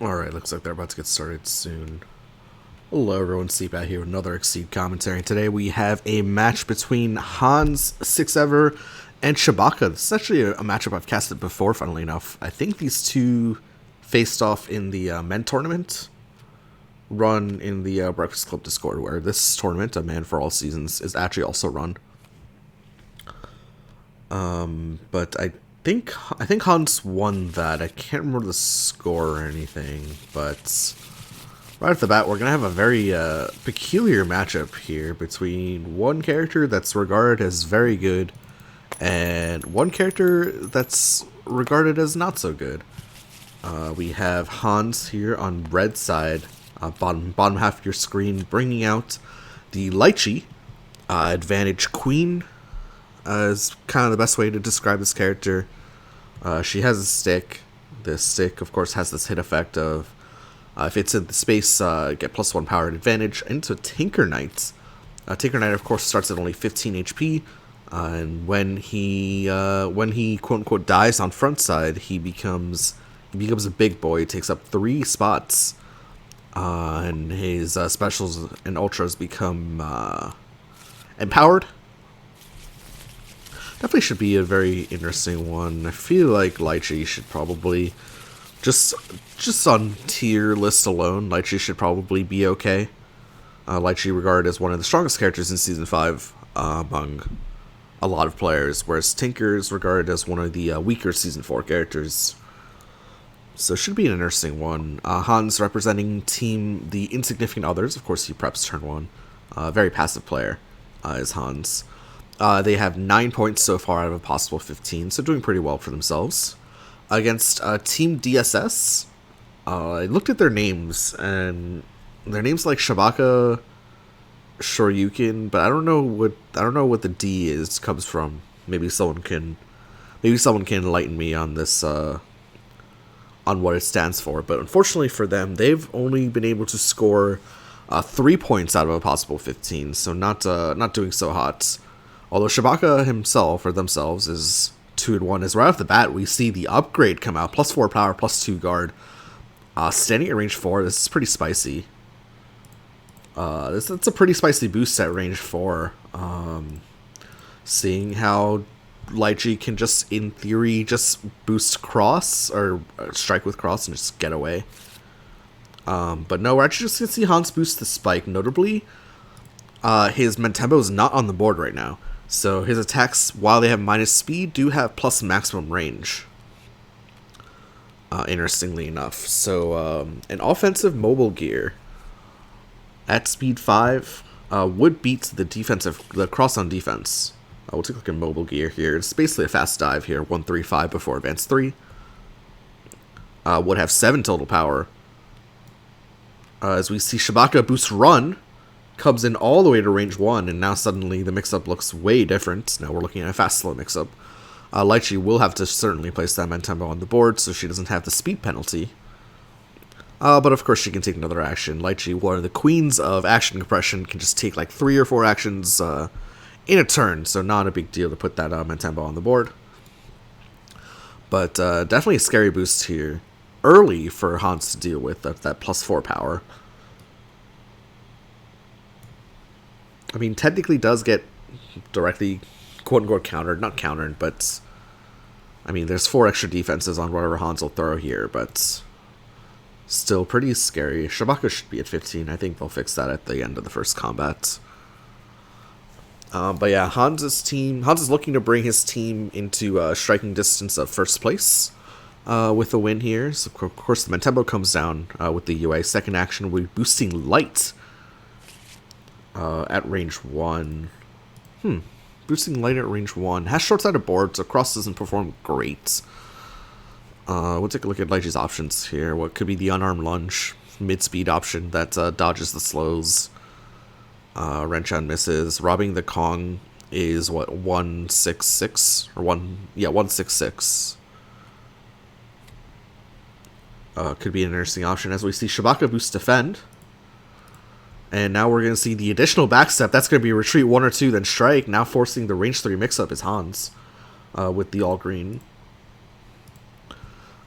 Alright, looks like they're about to get started soon. Hello everyone, Seabat here with another Exceed commentary. Today we have a match between Jans6ever and Shabacka. This is actually a matchup I've casted before, funnily enough. I think these two faced off in the men tournament run in the Breakfast Club Discord, where this tournament, A Man for All Seasons, is actually also run. But I think Hans won that. I can't remember the score or anything, but right off the bat, we're gonna have a very peculiar matchup here between one character that's regarded as very good and one character that's regarded as not so good. We have Hans here on red side, bottom half of your screen, bringing out the Lychee advantage queen. Is kind of the best way to describe this character. She has a stick. This stick, of course, has this hit effect of if it's in the space, get +1 power advantage. Into Tinker Knight. Tinker Knight, of course, starts at only 15 HP, and when he quote unquote dies on front side, he becomes a big boy. He takes up 3 spots, and his specials and ultras become empowered. Definitely should be a very interesting one. I feel like Lychee should probably, just on tier list alone, Lychee should probably be okay. Lychee regarded as one of the strongest characters in Season 5 among a lot of players, whereas Tinker is regarded as one of the weaker Season 4 characters. So it should be an interesting one. Hans representing team The Insignificant Others. Of course, he preps turn 1. Very passive player is Hans. They have 9 points so far out of a possible 15, so doing pretty well for themselves. Against Team DSS, I looked at their names, and their names like Shabacka, Shoryuken, but I don't know what the D comes from. Maybe someone can enlighten me on this, on what it stands for. But unfortunately for them, they've only been able to score 3 points out of a possible 15, so not doing so hot. Although Shabacka himself, or themselves, is 2-1, as right off the bat we see the upgrade come out, +4 power, +2 guard. Standing at range 4, this is pretty spicy. That's a pretty spicy boost at range 4. Seeing how Lychee can just, in theory, just boost cross, or strike with cross and just get away. But no, we're actually just going to see Hans boost the spike. Notably, his Mentembo is not on the board right now. So his attacks, while they have minus speed, do have plus maximum range. Interestingly enough. So an offensive mobile gear at speed 5 would beat the cross on defense. We'll take a look at mobile gear here. It's basically a fast dive here. 135 before advance 3. Would have 7 total power. As we see Shabacka boost run. Comes in all the way to range 1, and now suddenly the mix-up looks way different. Now we're looking at a fast-slow mix-up. Lychee will have to certainly place that Mentembo on the board, so she doesn't have the speed penalty. But of course she can take another action. Lychee, one of the queens of action compression, can just take like 3 or 4 actions in a turn, so not a big deal to put that Mentembo on the board. But definitely a scary boost here. Early for Hans to deal with, that +4 power. I mean, technically does get directly, quote-unquote, countered. Not countered, but I mean, there's 4 extra defenses on whatever Hans will throw here, but still pretty scary. Shabacka should be at 15. I think they'll fix that at the end of the first combat. But yeah, Hans is looking to bring his team into striking distance of first place with a win here. So, of course, the Mentembo comes down with the UA. Second action will be boosting Light. At range 1. Boosting Light at range 1. Has short-sided board, so cross doesn't perform great. We'll take a look at Lychee's options here. What could be the unarmed lunge, mid-speed option that dodges the slows. Renchan misses. Robbing the Kong is what, 166? Or 166. Could be an interesting option as we see Shabacka boost defend. And now we're going to see the additional backstep. That's going to be retreat 1 or 2, then strike. Now forcing the range 3 mix-up is Hans with the all-green.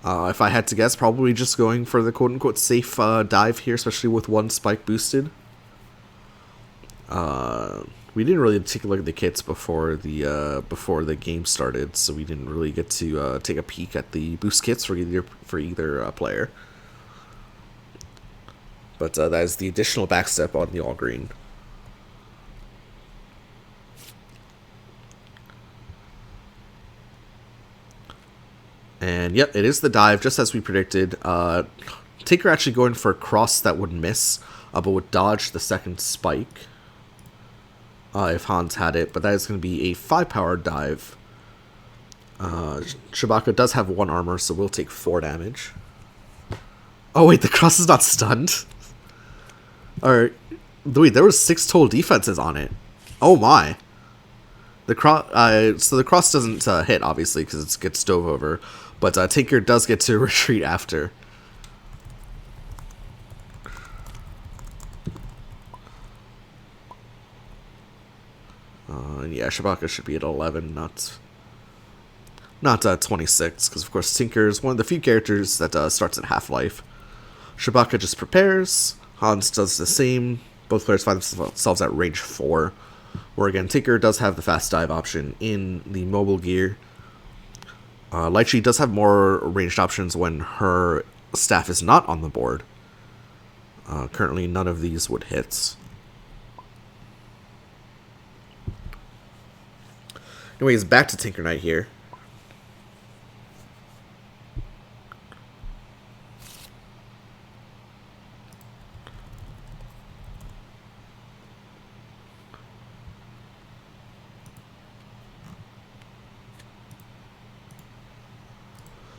If I had to guess, probably just going for the quote-unquote safe dive here, especially with one spike boosted. We didn't really take a look at the kits before the game started, so we didn't really get to take a peek at the boost kits for either player. But that is the additional backstep on the all green. And yep, it is the dive, just as we predicted. Tinker actually going for a cross that would miss, but would dodge the second spike if Hans had it. But that is going to be a 5-power dive. Shabacka does have 1 armor, so we'll take 4 damage. Oh wait, the cross is not stunned? Or, wait, there was 6 total defenses on it. Oh my. The cross, so the cross doesn't hit, obviously, because it gets dove over. But Tinker does get to retreat after. Yeah, Shabacka should be at 11, not 26, because of course Tinker is one of the few characters that starts at half-life. Shabacka just prepares. Hans does the same. Both players find themselves at range 4. Where again, Tinker does have the fast dive option in the mobile gear. Lychee does have more ranged options when her staff is not on the board. Currently, none of these would hit. Anyways, back to Tinker Knight here.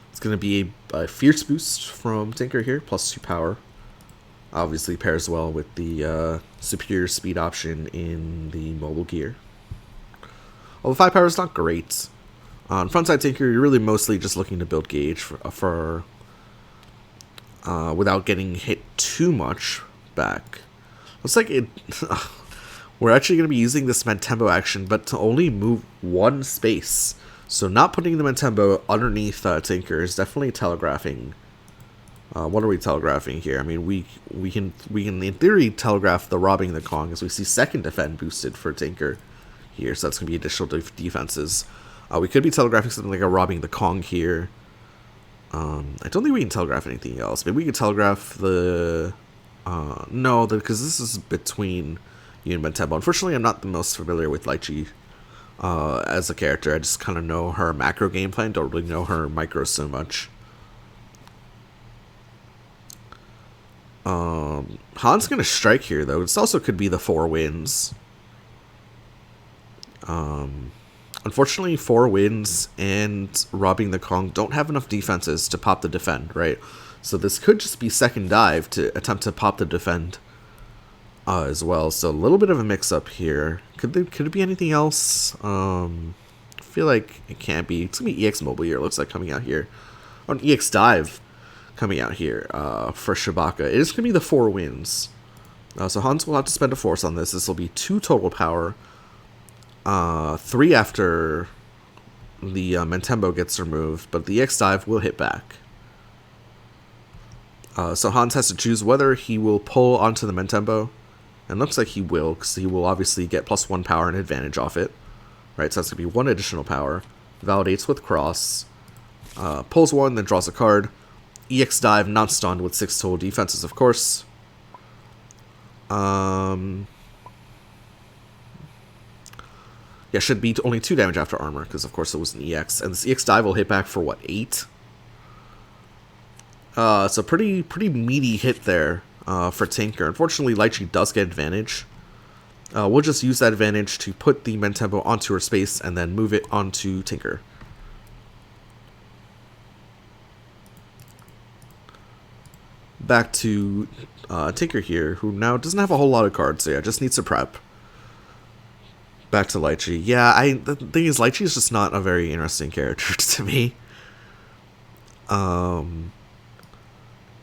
It's going to be a Fierce boost from Tinker here, plus 2 power. Obviously pairs well with the superior speed option in the mobile gear. Although 5 power is not great. On frontside Tinker, you're really mostly just looking to build gauge for without getting hit too much back. Looks like it. We're actually going to be using this Mentembo action, but to only move 1 space. So not putting the Mentembo underneath Tinker is definitely telegraphing. What are we telegraphing here? I mean, we can in theory telegraph the robbing the Kong, as we see second defend boosted for Tinker here. So that's gonna be additional defenses. We could be telegraphing something like a robbing the Kong here. I don't think we can telegraph anything else. Maybe we could telegraph the no, because this is between you and Mentembo. Unfortunately, I'm not the most familiar with Lychee. As a character, I just kind of know her macro gameplay and don't really know her micro so much. Han's gonna strike here, though. This also could be the 4 wins. Unfortunately, 4 wins and robbing the Kong don't have enough defenses to pop the defend, right? So this could just be second dive to attempt to pop the defend as well. So a little bit of a mix-up here. Could it be anything else? I feel like it can't be. It's gonna be EX Mobile here. It looks like coming out here. Or an EX Dive coming out here for Shabacka. It is gonna be the 4 wins. So Hans will have to spend a force on this. This will be 2 total power. 3 after the Mentembo gets removed, but the EX Dive will hit back. So Hans has to choose whether he will pull onto the Mentembo. And looks like he will, because he will obviously get plus 1 power and advantage off it. Right, so that's going to be 1 additional power. Validates with cross. Pulls 1, then draws a card. EX Dive, not stunned, with 6 total defenses, of course. Yeah, should be only 2 damage after armor, because of course it was an EX. And this EX Dive will hit back for, what, 8? So pretty meaty hit there. For Tinker. Unfortunately, Lychee does get advantage. We'll just use that advantage to put the Mentembo onto her space and then move it onto Tinker. Back to Tinker here, who now doesn't have a whole lot of cards, so yeah, just needs to prep. Back to Lychee. Yeah, the thing is, Lychee is just not a very interesting character to me.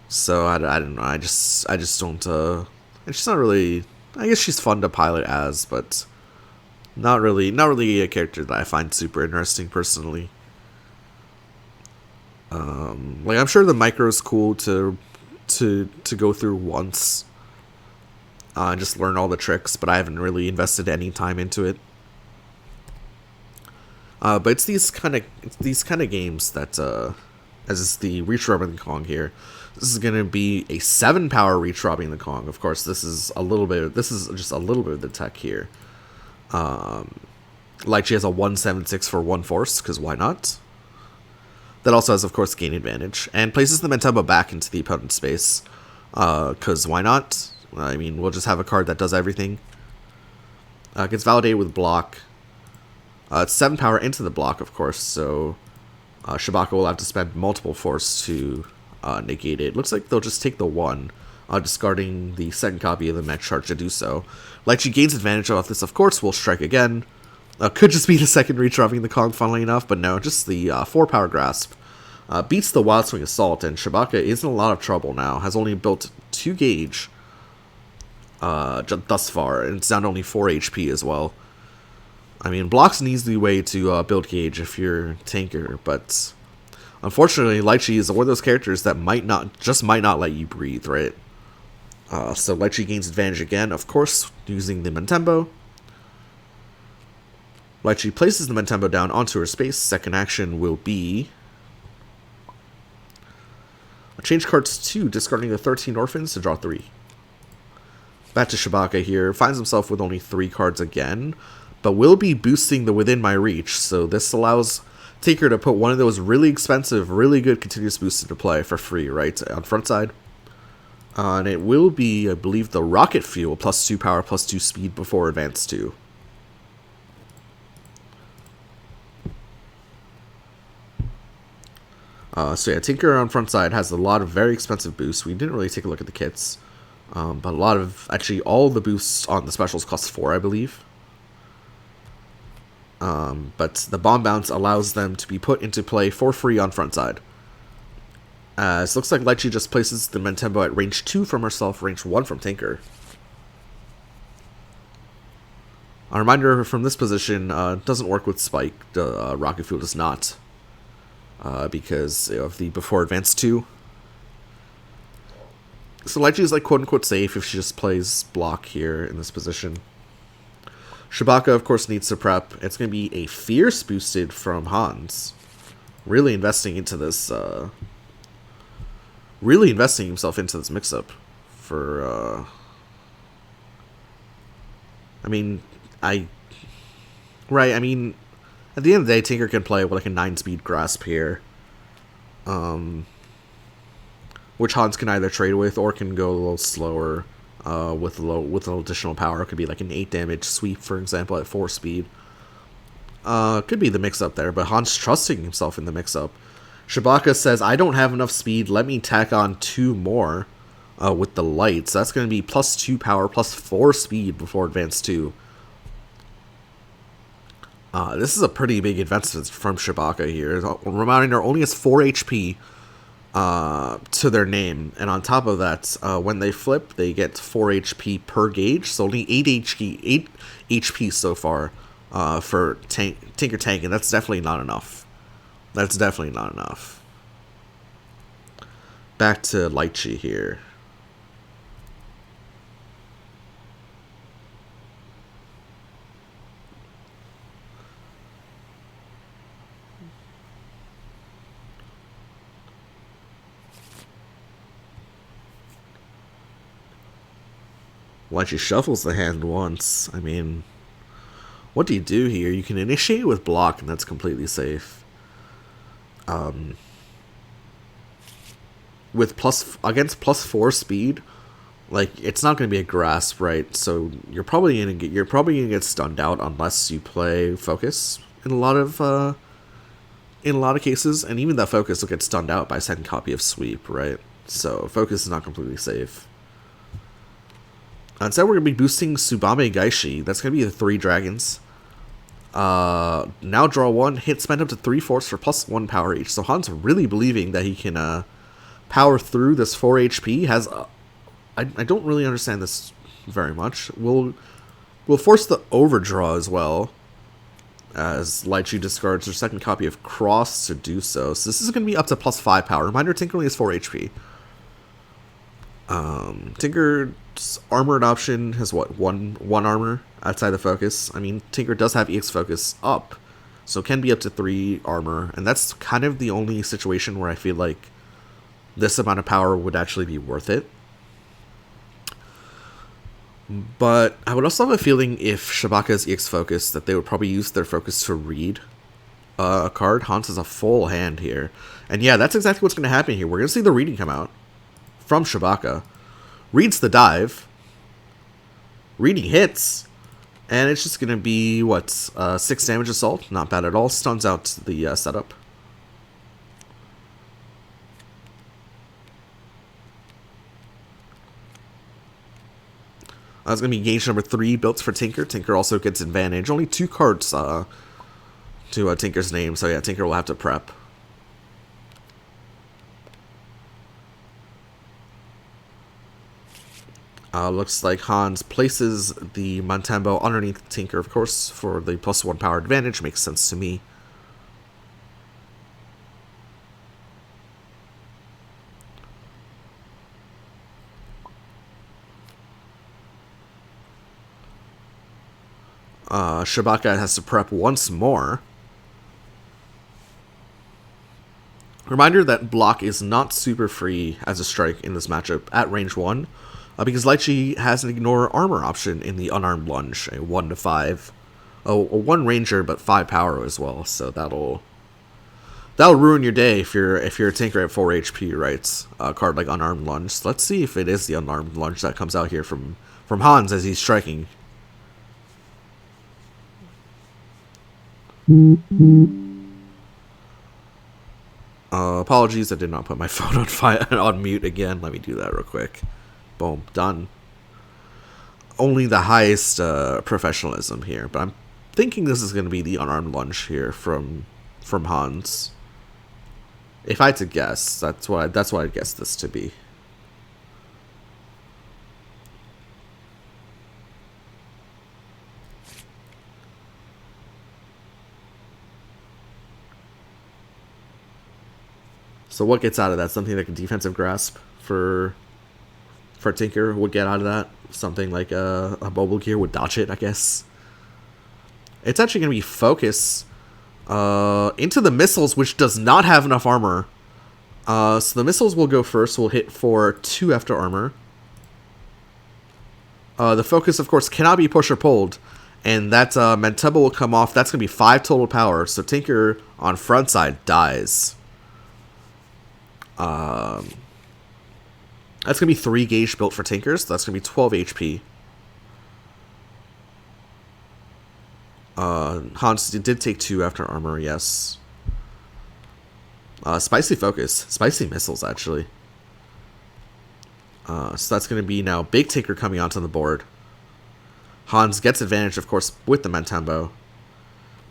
So I don't know. I just don't. She's not really. I guess she's fun to pilot as, but not really a character that I find super interesting personally. Like, I'm sure the micro is cool to go through once. And just learn all the tricks, but I haven't really invested any time into it. But it's these kind of games that, as is the Reach Robbing the Kong here, this is gonna be a 7-power Reach Robbing the Kong. Of course, this is just a little bit of the tech here. Lychee has a 176 for 1 force, because why not? That also has, of course, gain advantage, and places the Mentembo back into the opponent's space, because why not? I mean, we'll just have a card that does everything. Gets validated with block. It's 7 power into the block, of course, so Shabacka will have to spend multiple force to negate it. Looks like they'll just take the 1, discarding the second copy of the mech charge to do so. Lychee gains advantage off this, of course, will strike again. Could just be the second Reach Robbing the Kong, funnily enough, but no, just the 4-power Grasp. Beats the Wild Swing Assault, and Shabacka is in a lot of trouble now. Has only built 2 gauge thus far, and it's down to only 4 HP as well. I mean, block's an easy way to build gauge if you're a tanker, but unfortunately, Lychee is one of those characters that might not let you breathe, right? So Lychee gains advantage again, of course, using the Mentembo. Lychee places the Mentembo down onto her space. Second action will be change cards 2, discarding the 13 orphans to draw 3. Back to Shabacka here. Finds himself with only 3 cards again, but will be boosting the Within My Reach, so this allows Tinker to put one of those really expensive, really good continuous boosts into play for free, right, on front side. And it will be, I believe, the Rocket Fuel, plus 2 power, plus 2 speed before advance 2. So yeah, Tinker on front side has a lot of very expensive boosts. We didn't really take a look at the kits. But a lot of, actually, all the boosts on the specials cost 4, I believe. But the Bomb Bounce allows them to be put into play for free on front side. It looks like Lychee just places the Mentembo at range 2 from herself, range 1 from Tinker. A reminder from this position, doesn't work with Spike. Rocket Fuel does not. Because of the before advance 2. So Lychee is like quote-unquote safe if she just plays block here in this position. Shabacka, of course, needs to prep. It's going to be a Fierce boosted from Hans. Really investing into this, really investing himself into this mix-up. For, I mean, at the end of the day, Tinker can play with like a 9-speed Grasp here. Which Hans can either trade with or can go a little slower with a little additional power. It could be like an 8 damage sweep, for example, at 4 speed. Could be the mix-up there, but Hans trusting himself in the mix-up. Shabacka says, I don't have enough speed, let me tack on 2 more with the lights. So that's going to be plus 2 power, plus 4 speed before advance 2. This is a pretty big advancement from Shabacka here. Reminding her only has 4 HP to their name, and on top of that, when they flip, they get 4 HP per gauge, so only 8 HP so far for Tinker Tank, and that's definitely not enough. That's definitely not enough. Back to Lychee here. Lychee shuffles the hand once. I mean, what do you do here? You can initiate with block, and that's completely safe. With against plus 4 speed, like, it's not going to be a Grasp, right? So you're probably gonna get stunned out unless you play Focus in a lot of cases, and even that Focus will get stunned out by second copy of Sweep, right? So Focus is not completely safe. Instead, we're going to be boosting Tsubame Gaishi. That's going to be the 3 dragons. Now draw 1, hit spend up to 3 force for plus 1 power each. So Han's really believing that he can power through this 4 HP. I don't really understand this very much. We'll force the overdraw as well. as Lychee discards her second copy of Cross to do so. So this is going to be up to +5 power. Reminder, Tinker only has 4 HP. Tinker's armored option has what? One armor outside the focus. I mean, Tinker does have EX focus up, so it can be up to 3 armor, and that's kind of the only situation where I feel like this amount of power would actually be worth it. But I would also have a feeling if Shabacka's EX focus that they would probably use their focus to read a card. Hans has a full hand here. And yeah, that's exactly what's going to happen here. We're going to see the reading come out from Shabacka. Reads the dive. Reading hits. And it's just going to be, what, 6 damage assault? Not bad at all. Stuns out the setup. That's going to be gauge number 3 built for Tinker. Tinker also gets advantage. Only 2 cards to Tinker's name, so yeah, Tinker will have to prep. Looks like Hans places the Montembo underneath Tinker, of course, for the +1 power advantage. Makes sense to me. Shabacka has to prep once more. Reminder that block is not super free as a strike in this matchup at range 1, because Lychee has an ignore armor option in the unarmed lunge, a 1 to 5. Oh, a 1 ranger but 5 power as well, so that'll ruin your day if you're a Tinker at 4 HP, right? A card like unarmed lunge. So let's see if it is the unarmed lunge that comes out here from Hans as he's striking. Apologies, I did not put my phone on mute again. Let me do that real quick. Boom, done. Only the highest professionalism here, but I'm thinking this is going to be the unarmed lunge here from Hans. If I had to guess, that's what I'd guess this to be. So what gets out of that? Something like a defensive grasp for Tinker would get out of that. Something like a mobile gear would dodge it, I guess. It's actually going to be focus into the missiles, which does not have enough armor. So the missiles will go first. We'll hit for 2 after armor. The focus, of course, cannot be pushed or pulled. And that Montembo will come off. That's going to be 5 total power. So Tinker on front side dies. That's going to be 3 gauge built for Tinkers. So that's going to be 12 HP. Hans did take 2 after armor, yes. Spicy focus. Spicy missiles, actually. So that's going to be now Big Tinker coming onto the board. Hans gets advantage, of course, with the Montembo.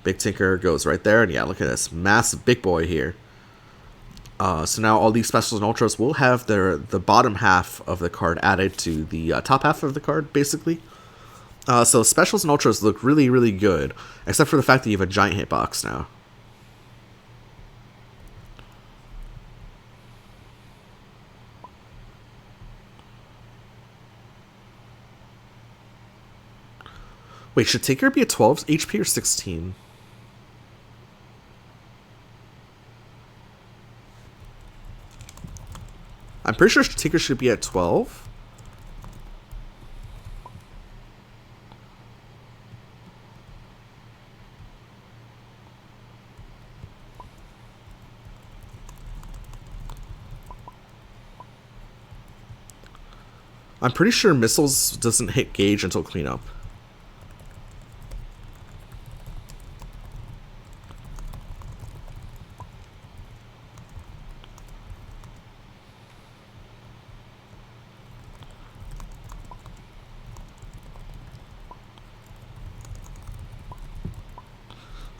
Big Tinker goes right there. And yeah, look at this. Massive big boy here. So now all these specials and ultras will have the bottom half of the card added to the top half of the card, basically. So specials and ultras look really, really good, except for the fact that you have a giant hitbox now. Wait, should Tinker be at 12 HP or 16? I'm pretty sure Tinker should be at 12. I'm pretty sure missiles doesn't hit gauge until cleanup.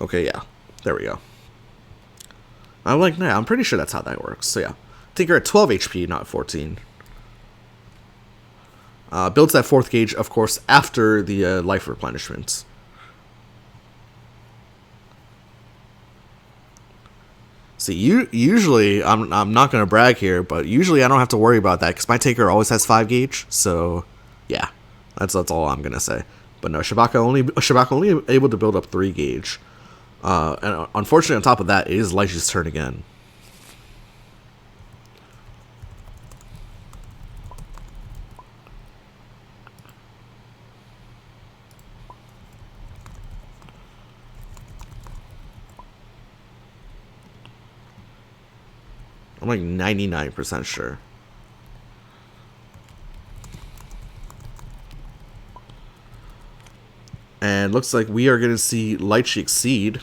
Okay, yeah. There we go. I'm pretty sure that's how that works. So yeah. Tinker at 12 HP, not 14. Builds that 4th gauge, of course, after the life replenishment. See, usually I'm not gonna brag here, but usually I don't have to worry about that because my Tinker always has 5 gauge. So, yeah, that's all I'm gonna say. But no, Shabacka only able to build up 3 gauge. And unfortunately, on top of that, it is Lychee's turn again. I'm like 99% sure. And looks like we are going to see Lychee exceed.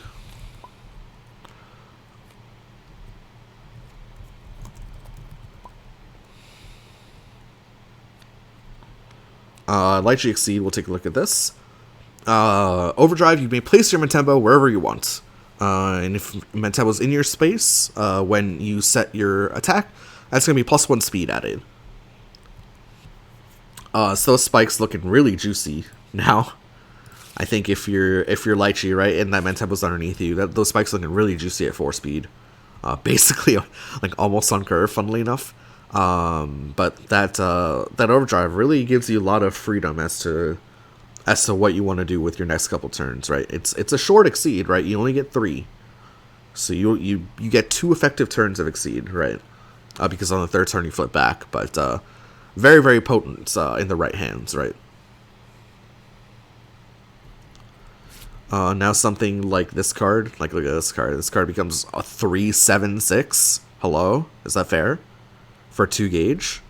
Lychee exceed, we'll take a look at this. Overdrive, you may place your Mentembo wherever you want. And if Mentembo's in your space, when you set your attack, that's going to be +1 speed added. So Spike's looking really juicy now. I think if you're Lychee, right, and that Mentembo's underneath you, those spikes looking really juicy at 4 speed. Basically, like almost on curve, funnily enough. But that overdrive really gives you a lot of freedom as to what you want to do with your next couple turns, right? It's a short exceed, right? You only get 3, so you get 2 effective turns of exceed, right? Because on the 3rd turn you flip back, but very, very potent in the right hands, right? Now something like this card, like look at this card. This card becomes a 3/7/6. Hello, is that fair? For 2 gauge.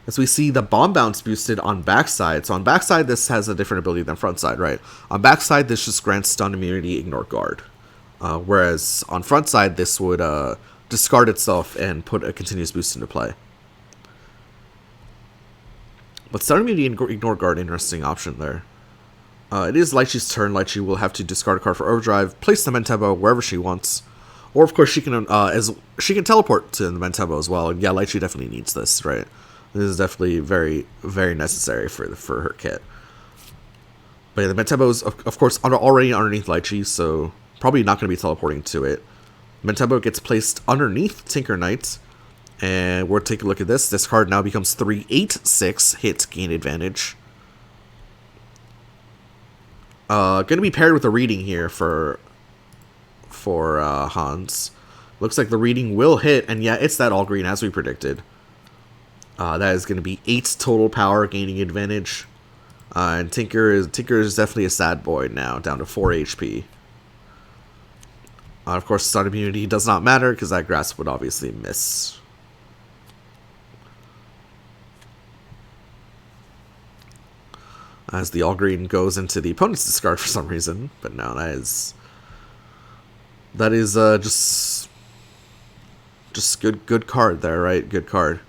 As we see the bomb bounce boosted on backside. So on backside, this has a different ability than frontside, right? On backside, this just grants stun immunity, ignore guard. Whereas on frontside, this would discard itself and put a continuous boost into play. But stun immunity and ignore guard, interesting option there. It is Lychee's turn. Lychee will have to discard a card for overdrive, place the Mentembo wherever she wants, or of course she can she can teleport to the Mentembo as well. And yeah, Lychee definitely needs this, right? This is definitely very, very necessary for her kit. But yeah, the Mentembo is of course already underneath Lychee, so probably not going to be teleporting to it. Mentembo gets placed underneath Tinker Knight, and we'll take a look at this. This card now becomes 3/8/6 hit gain advantage. Going to be paired with a reading here for Hans. Looks like the reading will hit, and yeah, it's that all green as we predicted. That is going to be 8 total power gaining advantage. And Tinker is definitely a sad boy now, down to 4 HP. Of course, stun immunity does not matter because that grasp would obviously miss. As the all green goes into the opponent's discard for some reason, but no, that is just good card there, right? Good card.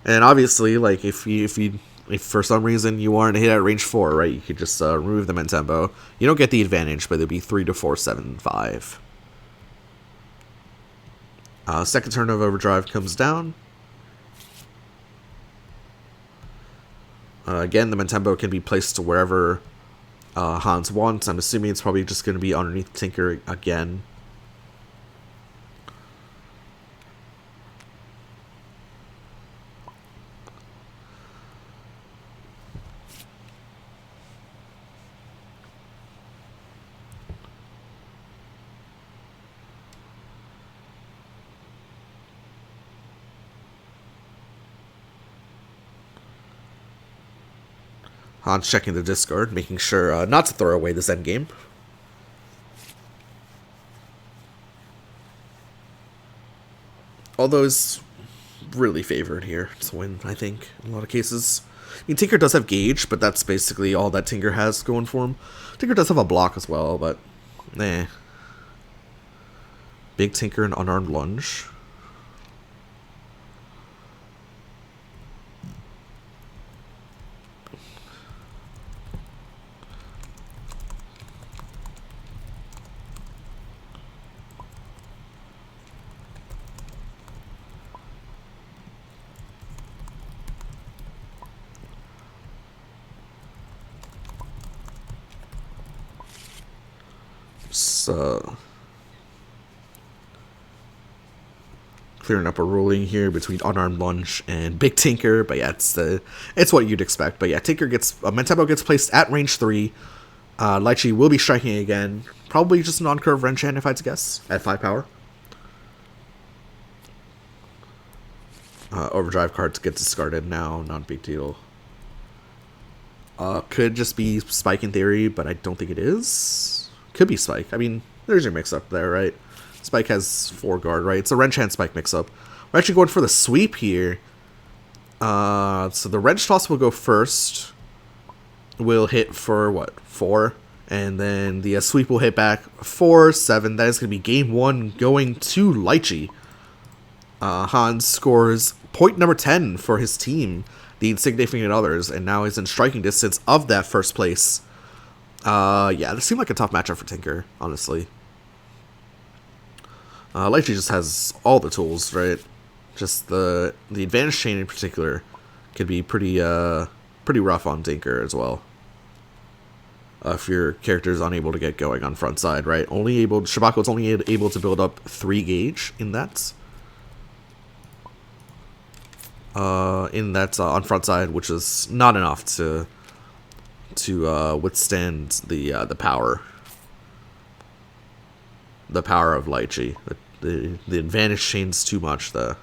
And obviously, like if for some reason you wanted to hit at range 4, right, you could just remove the Mentembo. You don't get the advantage, but it'd be 3/4/7/5. Second turn of overdrive comes down. Again, the Mentembo can be placed to wherever Hans wants. I'm assuming it's probably just going to be underneath Tinker again. Hans checking the discard, making sure not to throw away this endgame. Although it's really favored here to win, I think, in a lot of cases. I mean, Tinker does have gauge, but that's basically all that Tinker has going for him. Tinker does have a block as well, but eh. Big Tinker and unarmed lunge. So clearing up a ruling here between Unarmed Lunge and Big Tinker, but yeah, it's what you'd expect. But yeah, Tinker gets Mentempo gets placed at range 3. Lychee will be striking again, probably just an on-curve Wrench Hand if I had to guess, at 5 power. Overdrive cards get discarded now, not a big deal. Could just be Spike in theory, but I don't think it is. Could be Spike. I mean, there's your mix-up there, right? Spike has 4 guard, right? It's a Wrench Hand Spike mix-up. We're actually going for the sweep here. So the Wrench Toss will go first. Will hit for, what, 4? And then the sweep will hit back 4, 7. That is going to be game 1 going to Lychee. Hans scores point number 10 for his team, the Insignificant Others, and now he's in striking distance of that first place. Yeah, this seemed like a tough matchup for Tinker, honestly. Lychee just has all the tools, right? Just the advantage chain in particular could be pretty rough on Tinker as well. If your character is unable to get going on front side, right? Shabacka was only able to build up 3 gauge in that. On front side, which is not enough to withstand the power. The power of Lychee. The advantage chain's too much, though.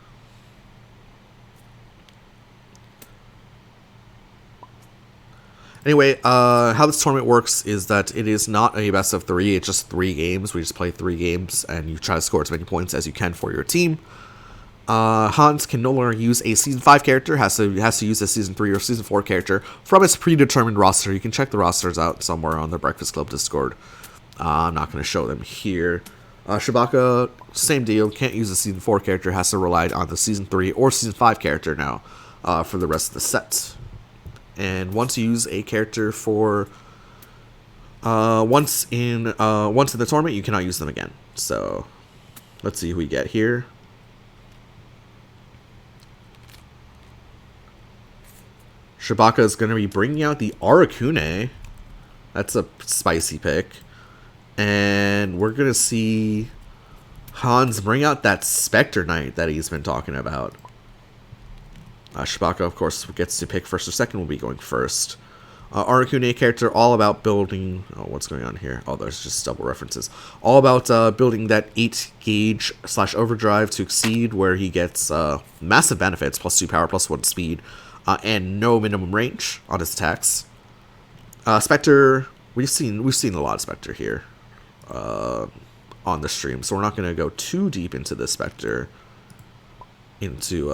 Anyway, how this tournament works is that it is not a best of 3. It's just 3 games. We just play 3 games, and you try to score as many points as you can for your team. Hans can no longer use a Season 5 character, has to use a Season 3 or Season 4 character from his predetermined roster. You can check the rosters out somewhere on the Breakfast Club Discord. I'm not going to show them here. Shabacka, same deal, can't use a Season 4 character, has to rely on the Season 3 or Season 5 character now for the rest of the set. And once you use a character for once in the tournament, you cannot use them again. So let's see who we get here. Shabacka is going to be bringing out the Arakune. That's a spicy pick. And we're going to see Hans bring out that Spectre Knight that he's been talking about. Shabacka, of course, gets to pick first or second, will be going first. Arakune character, all about building... Oh, what's going on here? Oh, there's just double references. All about building that 8 gauge / overdrive to exceed, where he gets massive benefits, +2 power, +1 speed, and no minimum range on his attacks. Spectre, we've seen a lot of Spectre here on the stream, so we're not going to go too deep into the Spectre, into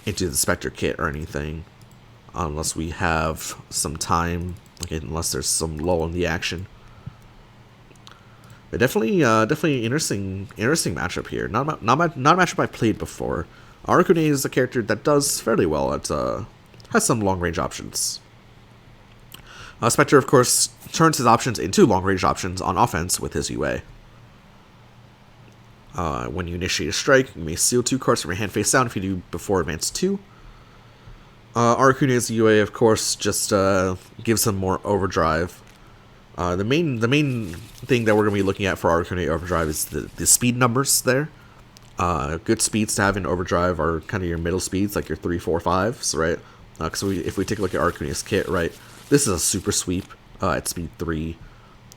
the Spectre kit or anything, unless we have some time, unless there's some lull in the action. But definitely interesting matchup here. Not a matchup I've played before. Arakune is a character that does fairly well at has some long range options. Spectre, of course, turns his options into long range options on offense with his UA. When you initiate a strike, you may steal 2 cards from your hand face down if you do before advance 2. Arakune's UA, of course, just gives him more overdrive. The main thing that we're going to be looking at for Arakune overdrive is the speed numbers there. Good speeds to have in overdrive are kind of your middle speeds, like your 3, 4, 5s, right? Because if we take a look at Arakune's kit, right, this is a super sweep at speed 3.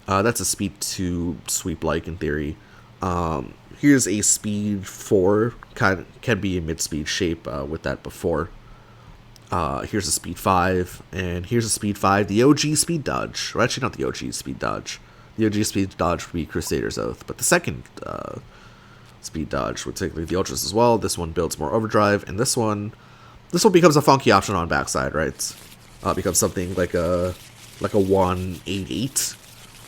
That's a speed 2 sweep, like in theory. Here's a speed 4, can be a mid-speed shape with that before. Here's a speed 5, and here's a speed 5, the OG speed dodge. Or actually, not the OG speed dodge. The OG speed dodge would be Crusader's Oath, but the second speed dodge would take the Ultras as well. This one builds more overdrive, and this one becomes a funky option on backside, right? Becomes something like a 188,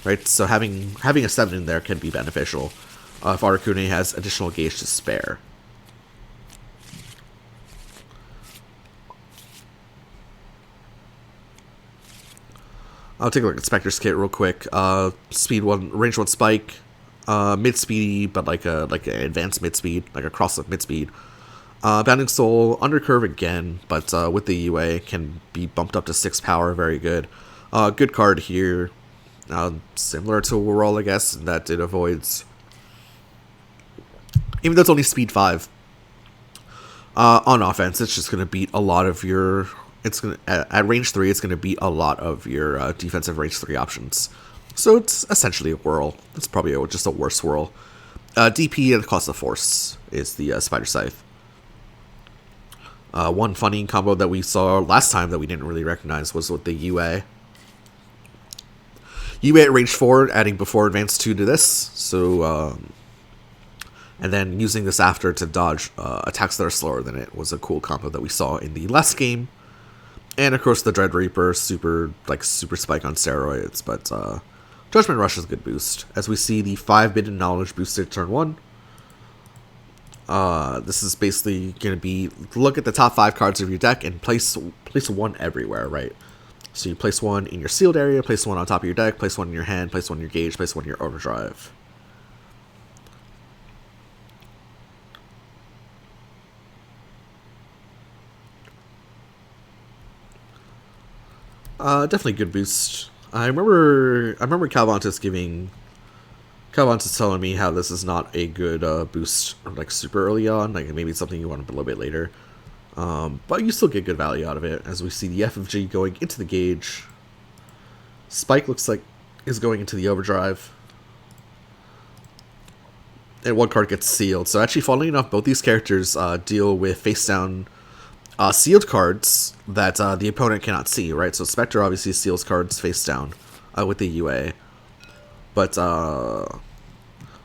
right? So having a 7 in there can be beneficial if Arakune has additional gauge to spare. I'll take a look at Spectre's kit real quick. Speed 1, range 1 spike, mid speedy, but like an advanced mid speed, like a cross of mid speed. Bounding Soul, undercurve again, but with the UA can be bumped up to 6 power, very good. Good card here. Similar to Whirl, I guess, in that it avoids even though it's only speed 5. On offense, it's just going to beat a lot of your... It's gonna at range 3, it's going to beat a lot of your defensive range 3 options. So it's essentially a whirl. It's probably just a worse whirl. DP and the cost of force is the Spider Scythe. One funny combo that we saw last time that we didn't really recognize was with the UA. UA at range 4, adding before advance 2 to this. So, and then using this after to dodge attacks that are slower than it was a cool combo that we saw in the last game. And of course the Dread Reaper, super spike on steroids, but Judgment Rush is a good boost. As we see the 5-bit knowledge boosted turn 1. This is basically going to be, look at the top 5 cards of your deck and place one everywhere, right? So you place one in your sealed area, place one on top of your deck, place one in your hand, place one in your gauge, place one in your overdrive. Definitely good boost. I remember Calvantis telling me how this is not a good boost, like super early on. Like maybe it's something you want a little bit later, but you still get good value out of it. As we see the FFG going into the gauge, Spike looks like is going into the overdrive, and one card gets sealed. So actually, funnily enough, both these characters deal with face down sealed cards that the opponent cannot see, right? So Spectre obviously seals cards face down with the UA. But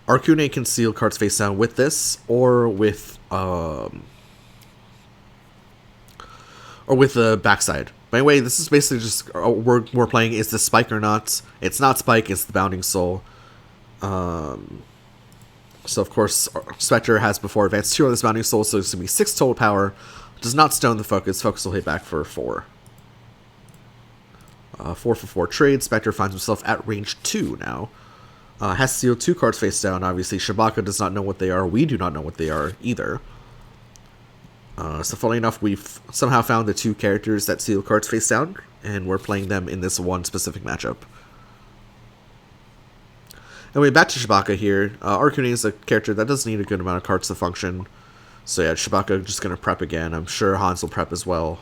Arcune can seal cards face down with this, or with the backside. By the way, this is basically just we're playing is this Spike or not. It's not Spike, it's the Bounding Soul. So of course Spectre has before advance 2 on this Bounding Soul, so it's gonna be 6 total power. Does not stone the focus. Focus will hit back for 4. 4 for 4 trade. Spectre finds himself at range 2 now. Has sealed 2 cards face down. Obviously, Shabacka does not know what they are. We do not know what they are either. So funnily enough, we've somehow found the 2 characters that seal cards face down, and we're playing them in this one specific matchup. Anyway, back to Shabacka here. Arcune is a character that does need a good amount of cards to function. So yeah, Shabacka just going to prep again. I'm sure Hans will prep as well.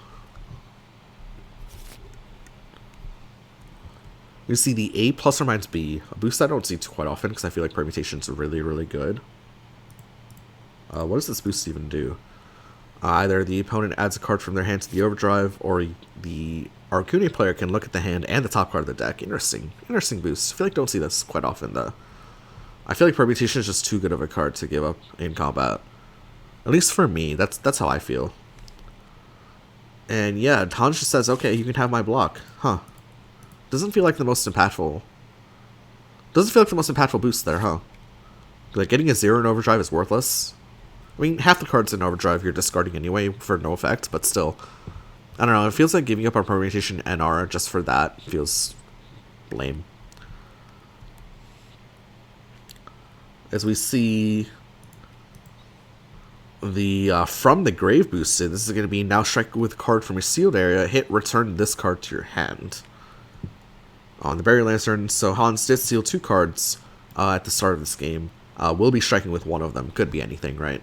We see the A plus or minus B, a boost I don't see quite often because I feel like permutations are really, really good. What does this boost even do? Either the opponent adds a card from their hand to the overdrive, or the Arcune player can look at the hand and the top card of the deck. Interesting boost. I feel like don't see this quite often though. I feel like permutation is just too good of a card to give up in combat. At least for me, that's how I feel. And yeah, Hans just says, okay, you can have my block. Huh. Doesn't feel like the most impactful. Doesn't feel like the most impactful boost there, huh? Like, getting a 0 in overdrive is worthless. I mean, half the cards in overdrive you're discarding anyway for no effect, but still. I don't know, it feels like giving up our permutation NR just for that feels lame. As we see the from the grave boosted, this is going to be now strike with a card from your sealed area, hit, return this card to your hand. On the Burial Lantern, so Hans did steal 2 cards at the start of this game. We'll be striking with one of them. Could be anything, right?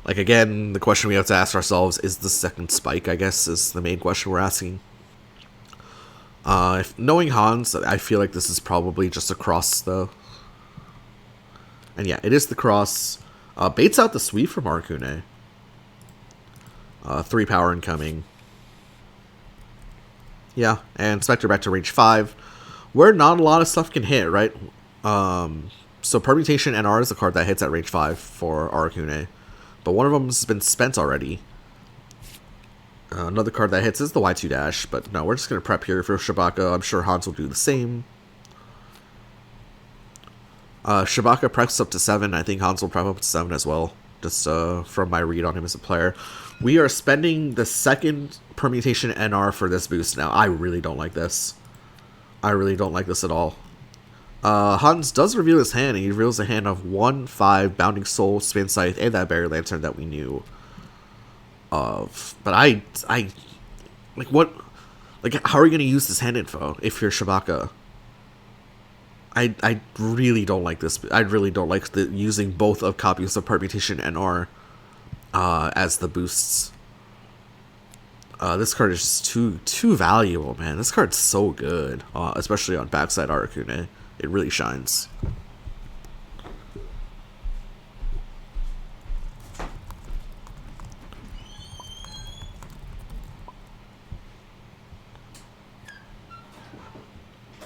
Like, again, the question we have to ask ourselves is the second Spike, I guess, is the main question we're asking. If knowing Hans, I feel like this is probably just a cross, though. And yeah, it is the cross. Baits out the sweep from Arcune. 3 power incoming. Yeah, and Spectre back to range 5, where not a lot of stuff can hit, right? So Permutation NR is a card that hits at range 5 for Arcune, but one of them has been spent already. Another card that hits is the Y2 dash, but no, we're just going to prep here for Shabacka. I'm sure Hans will do the same. Shabacka preps up to 7. I think Hans will prep up to 7 as well, just from my read on him as a player. We are spending the second Permutation NR for this boost now. I really don't like this. I really don't like this at all. Hans does reveal his hand, and he reveals a hand of 1/5 Bounding Soul, Spin Scythe, and that Burial Lantern that we knew of. But I like what, like how are you going to use this hand info if you're Shabacka? I really don't like this. I really don't like using both of copies of Permutation and R as the boosts. This card is just too valuable, man. This card's so good, especially on backside Aracune. It really shines.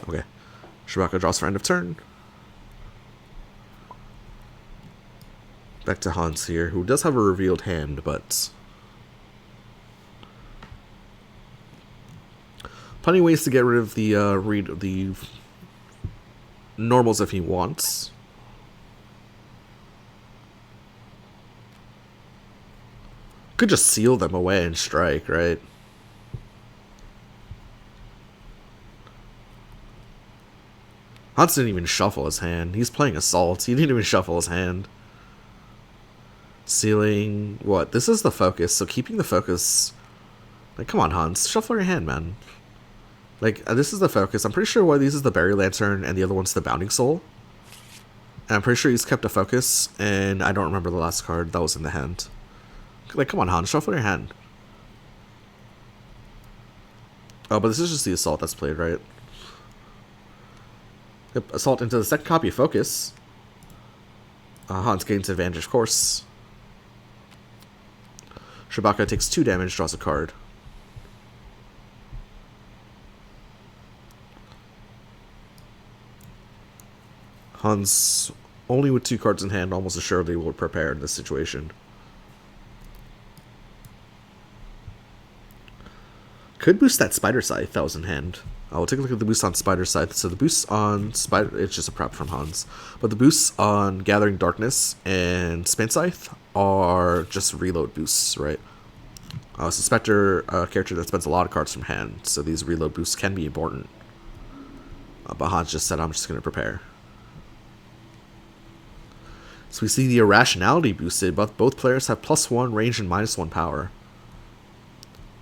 Okay. Shabacka draws for end of turn. Back to Hans here, who does have a revealed hand, but plenty of ways to get rid of the normals if he wants. Could just seal them away and strike, right? Hans didn't even shuffle his hand. He's playing Assault. He didn't even shuffle his hand. Sealing... What? This is the focus, so keeping the focus... Like, come on, Hans. Shuffle your hand, man. Like, this is the focus. I'm pretty sure one of these is the Berry Lantern and the other one's the Bounding Soul. And I'm pretty sure he's kept a focus, and I don't remember the last card that was in the hand. Like, come on, Hans. Shuffle your hand. Oh, but this is just the Assault that's played, right? Yep, Assault into the second copy of Focus. Hans gains advantage, of course. Shabacka takes 2 damage, draws a card. Hans, only with 2 cards in hand, almost assuredly will prepare in this situation. Could boost that Spider Scythe that was in hand. I'll take a look at the boost on Spider Scythe. So the boosts on Spider... It's just a prep from Hans. But the boosts on Gathering Darkness and Spin Scythe are just reload boosts, right? So Spectre, a character that spends a lot of cards from hand. So these reload boosts can be important. But Hans just said, I'm just going to prepare. So we see the Irrationality boosted, but both players have +1 range and -1 power.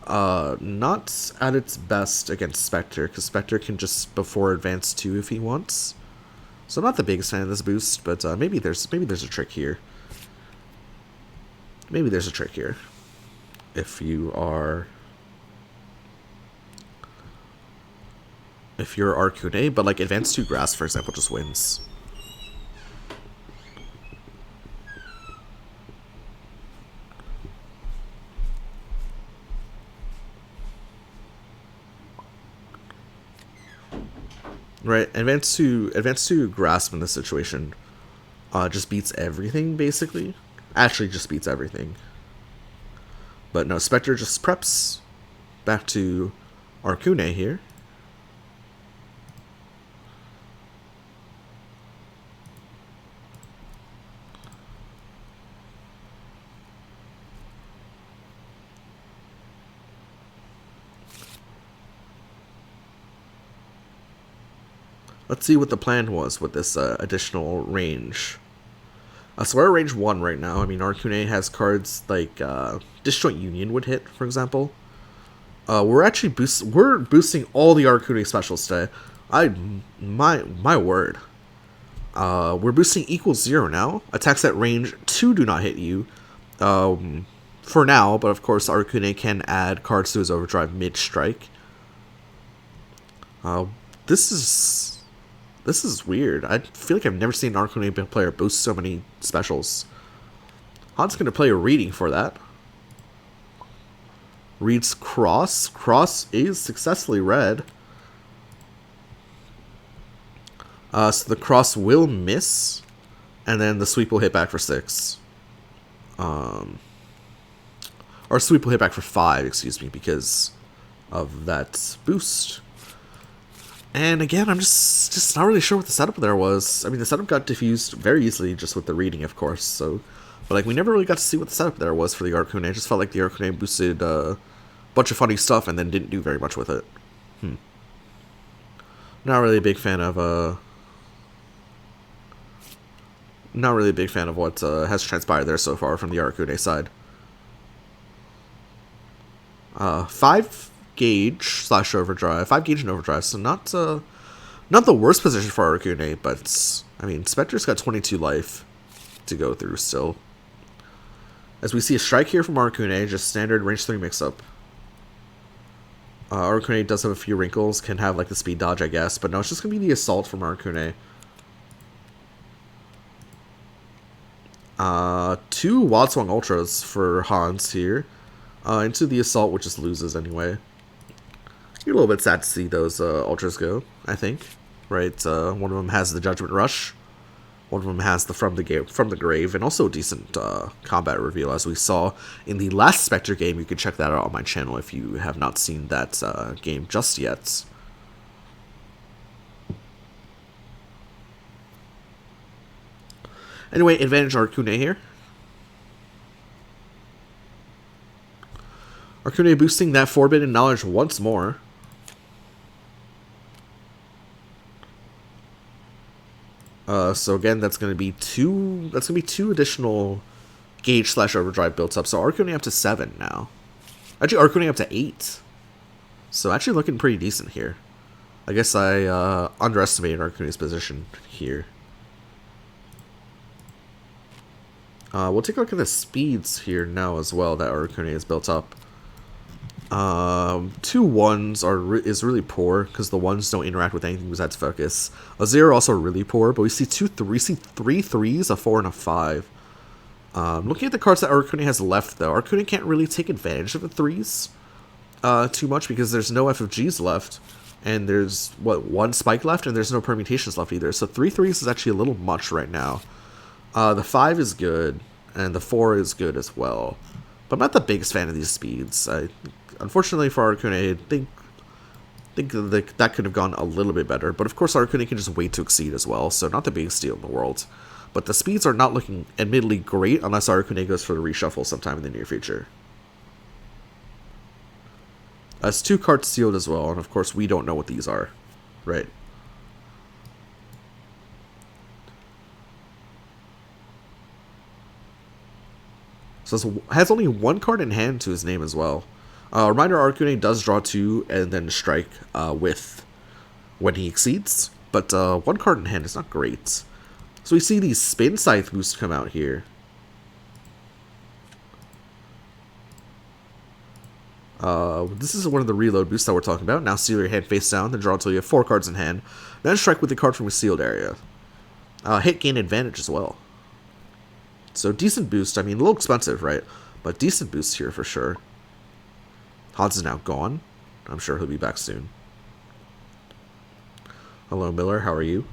Not at its best against Spectre, because Spectre can just before advance 2 if he wants. So I'm not the biggest fan of this boost, but maybe there's a trick here. Maybe there's a trick here. If you're Arcune, but like advance 2 Grass, for example, just wins. Right, advance to Grasp in this situation just beats everything, basically. Actually, just beats everything. But no, Spectre just preps back to Arcune here. Let's see what the plan was with this additional range. So we're at range 1 right now. I mean, Arcune has cards like Disjoint Union would hit, for example. We're boosting all the Arcune specials today. My word. We're boosting =0 now. Attacks at range 2 do not hit you. For now, but of course Arcune can add cards to his overdrive mid-strike. This is weird. I feel like I've never seen an Arcane player boost so many specials. Han's going to play a reading for that. Reads Cross. Cross is successfully read. So the Cross will miss. And then the Sweep will hit back for 6. Or Sweep will hit back for 5, excuse me, because of that boost. And again, I'm just not really sure what the setup there was. I mean, the setup got diffused very easily just with the reading, of course. So, but like, we never really got to see what the setup there was for the Arcune. I just felt like the Arcune boosted a bunch of funny stuff and then didn't do very much with it. Not really a big fan of what has transpired there so far from the Arcune side. 5 gauge / overdrive, 5 gauge and overdrive, so not Not the worst position for Arcune, but I mean, Spectre's got 22 life to go through still. As we see a strike here from Arcune, just standard range 3 mix-up. Arcune does have a few wrinkles, can have like the speed dodge, I guess, but no, it's just going to be the assault from Arcune. Two Wild Swung Ultras for Hans here. Into the assault, which just loses anyway. You're a little bit sad to see those Ultras go, I think. Right? One of them has the Judgment Rush. One of them has the From the Grave, and also a decent combat reveal, as we saw in the last Spectre game. You can check that out on my channel if you have not seen that game just yet. Anyway, advantage Arcune here. Arcune boosting that Forbidden Knowledge once more. So again, that's going to be two additional gauge / overdrive built up. So Arcune up to 7 now. Actually, Arcune up to 8. So actually looking pretty decent here. I guess I underestimated Arcune's position here. We'll take a look at the speeds here now as well that Arcune has built up. 2 1s is really poor because the 1s don't interact with anything besides focus. A 0 also really poor, but we see 3 3s, a 4, and a 5. Looking at the cards that Arcune has left, though, Arcune can't really take advantage of the 3s too much because there's no FFGs left, and there's, what, 1 spike left, and there's no permutations left either. So 3 3s is actually a little much right now. The 5 is good, and the 4 is good as well. But I'm not the biggest fan of these speeds. Unfortunately for Arcune, I think that could have gone a little bit better. But of course, Arcune can just wait to exceed as well, so not the biggest deal in the world. But the speeds are not looking admittedly great unless Arcune goes for the reshuffle sometime in the near future. That's 2 cards sealed as well, and of course we don't know what these are, right? So it has only 1 card in hand to his name as well. Reminder, Arcune does draw 2 and then strike with when he exceeds, but 1 card in hand is not great. So we see these Spin Scythe boosts come out here. This is one of the reload boosts that we're talking about. Now seal your hand face down, then draw until you have 4 cards in hand, then strike with the card from a sealed area. Hit gain advantage as well. So decent boost. I mean, a little expensive, right? But decent boost here for sure. Hans is now gone. I'm sure he'll be back soon. Hello, Miller. How are you?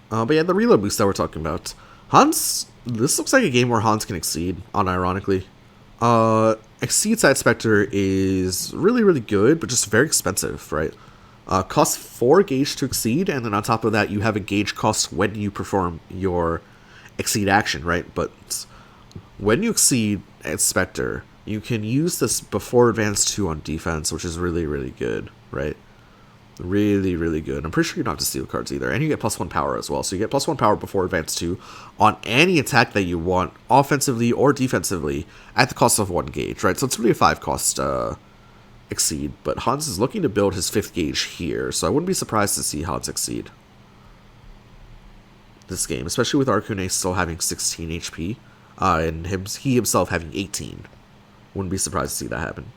But yeah, the reload boost that we're talking about. Hans, this looks like a game where Hans can exceed, unironically. Exceed Side Spectre is really, really good, but just very expensive, right? Costs 4 gauge to exceed, and then on top of that, you have a gauge cost when you perform your exceed action, right? But when you exceed at Spectre, you can use this before advance 2 on defense, which is really, really good, right? Really, really good. I'm pretty sure you don't have to steal cards either. And you get +1 power as well. So you get +1 power before advance 2 on any attack that you want, offensively or defensively, at the cost of 1 gauge, right? So it's really a 5 cost exceed. But Hans is looking to build his 5th gauge here, so I wouldn't be surprised to see Hans exceed this game, especially with Arcune still having 16 HP, and he himself having 18. Wouldn't be surprised to see that happen.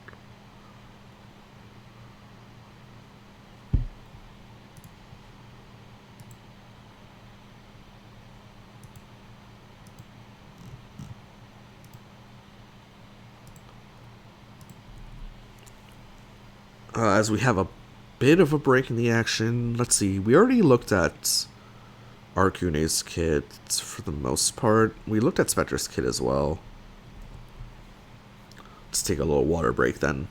As we have a bit of a break in the action, let's see, we already looked at Arcune's kit for the most part. We looked at Spectre's kit as well. Let's take a little water break then.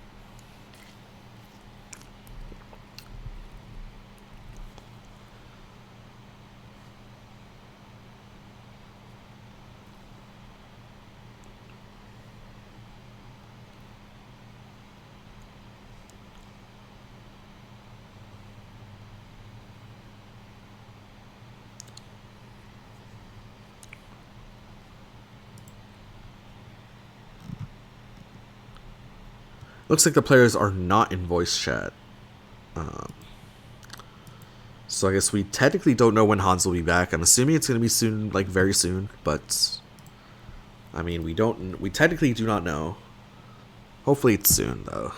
Looks like the players are not in voice chat. So I guess we technically don't know when Hans will be back. I'm assuming it's going to be soon, like very soon, but I mean, we technically do not know. Hopefully it's soon, though.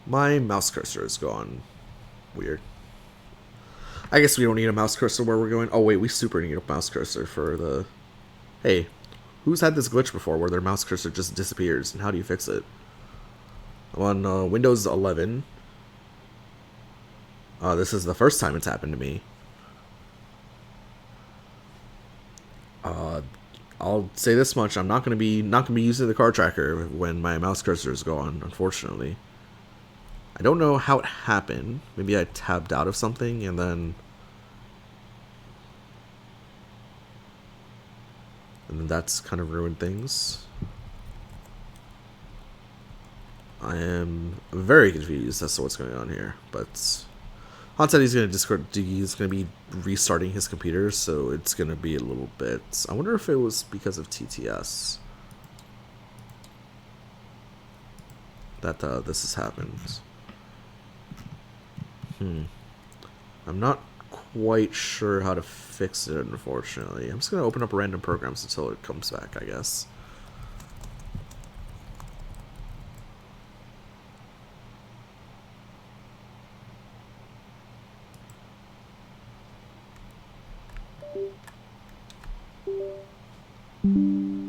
My mouse cursor is gone. Weird. I guess we don't need a mouse cursor where we're going. Oh, wait, we super need a mouse cursor for the... Hey, who's had this glitch before where their mouse cursor just disappears, and how do you fix it? On Windows 11. This is the first time it's happened to me. I'll say this much: I'm not gonna be using the card tracker when my mouse cursor is gone, unfortunately. I don't know how it happened. Maybe I tabbed out of something and then that's kind of ruined things. I am very confused as to what's going on here, but Hans said he's gonna be restarting his computer, so it's gonna be a little bit. I wonder if it was because of TTS that this has happened. I'm not quite sure how to fix it, unfortunately. I'm just going to open up random programs until it comes back, I guess.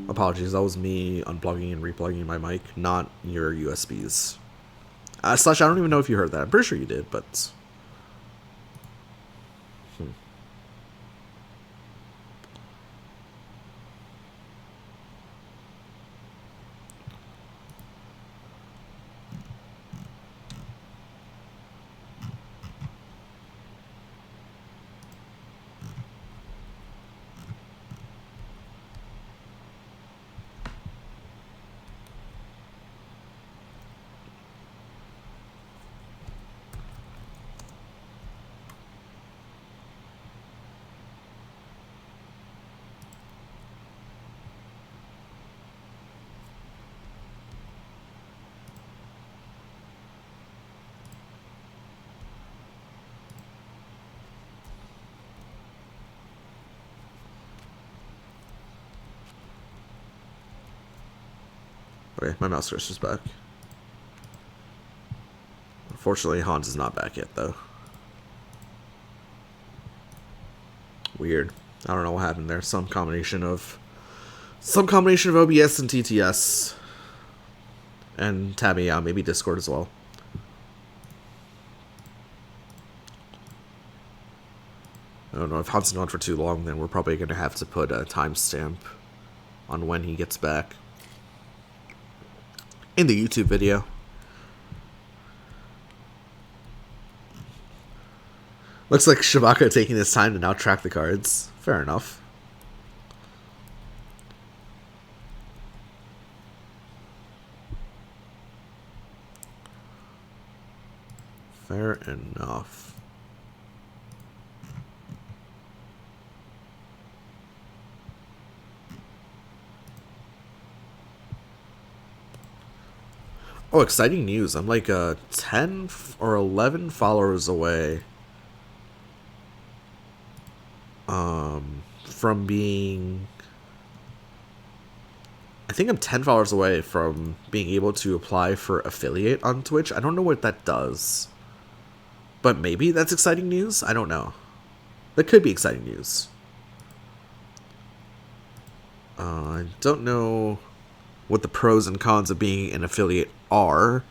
Apologies, that was me unplugging and replugging my mic, not your USBs. Slash, I don't even know if you heard that. I'm pretty sure you did, but... Okay, my mouse cursor's back. Unfortunately, Hans is not back yet, though. Weird. I don't know what happened there. Some combination of OBS and TTS. And tabbing out, maybe Discord as well. I don't know, if Hans is gone for too long, then we're probably going to have to put a timestamp on when he gets back in the YouTube video. Looks like Shabacka taking his time to now track the cards. Fair enough. Fair enough. Oh, exciting news. I'm like 10 or 11 followers away from being... I think I'm 10 followers away from being able to apply for affiliate on Twitch. I don't know what that does. But maybe that's exciting news? I don't know. That could be exciting news. I don't know what the pros and cons of being an affiliate are,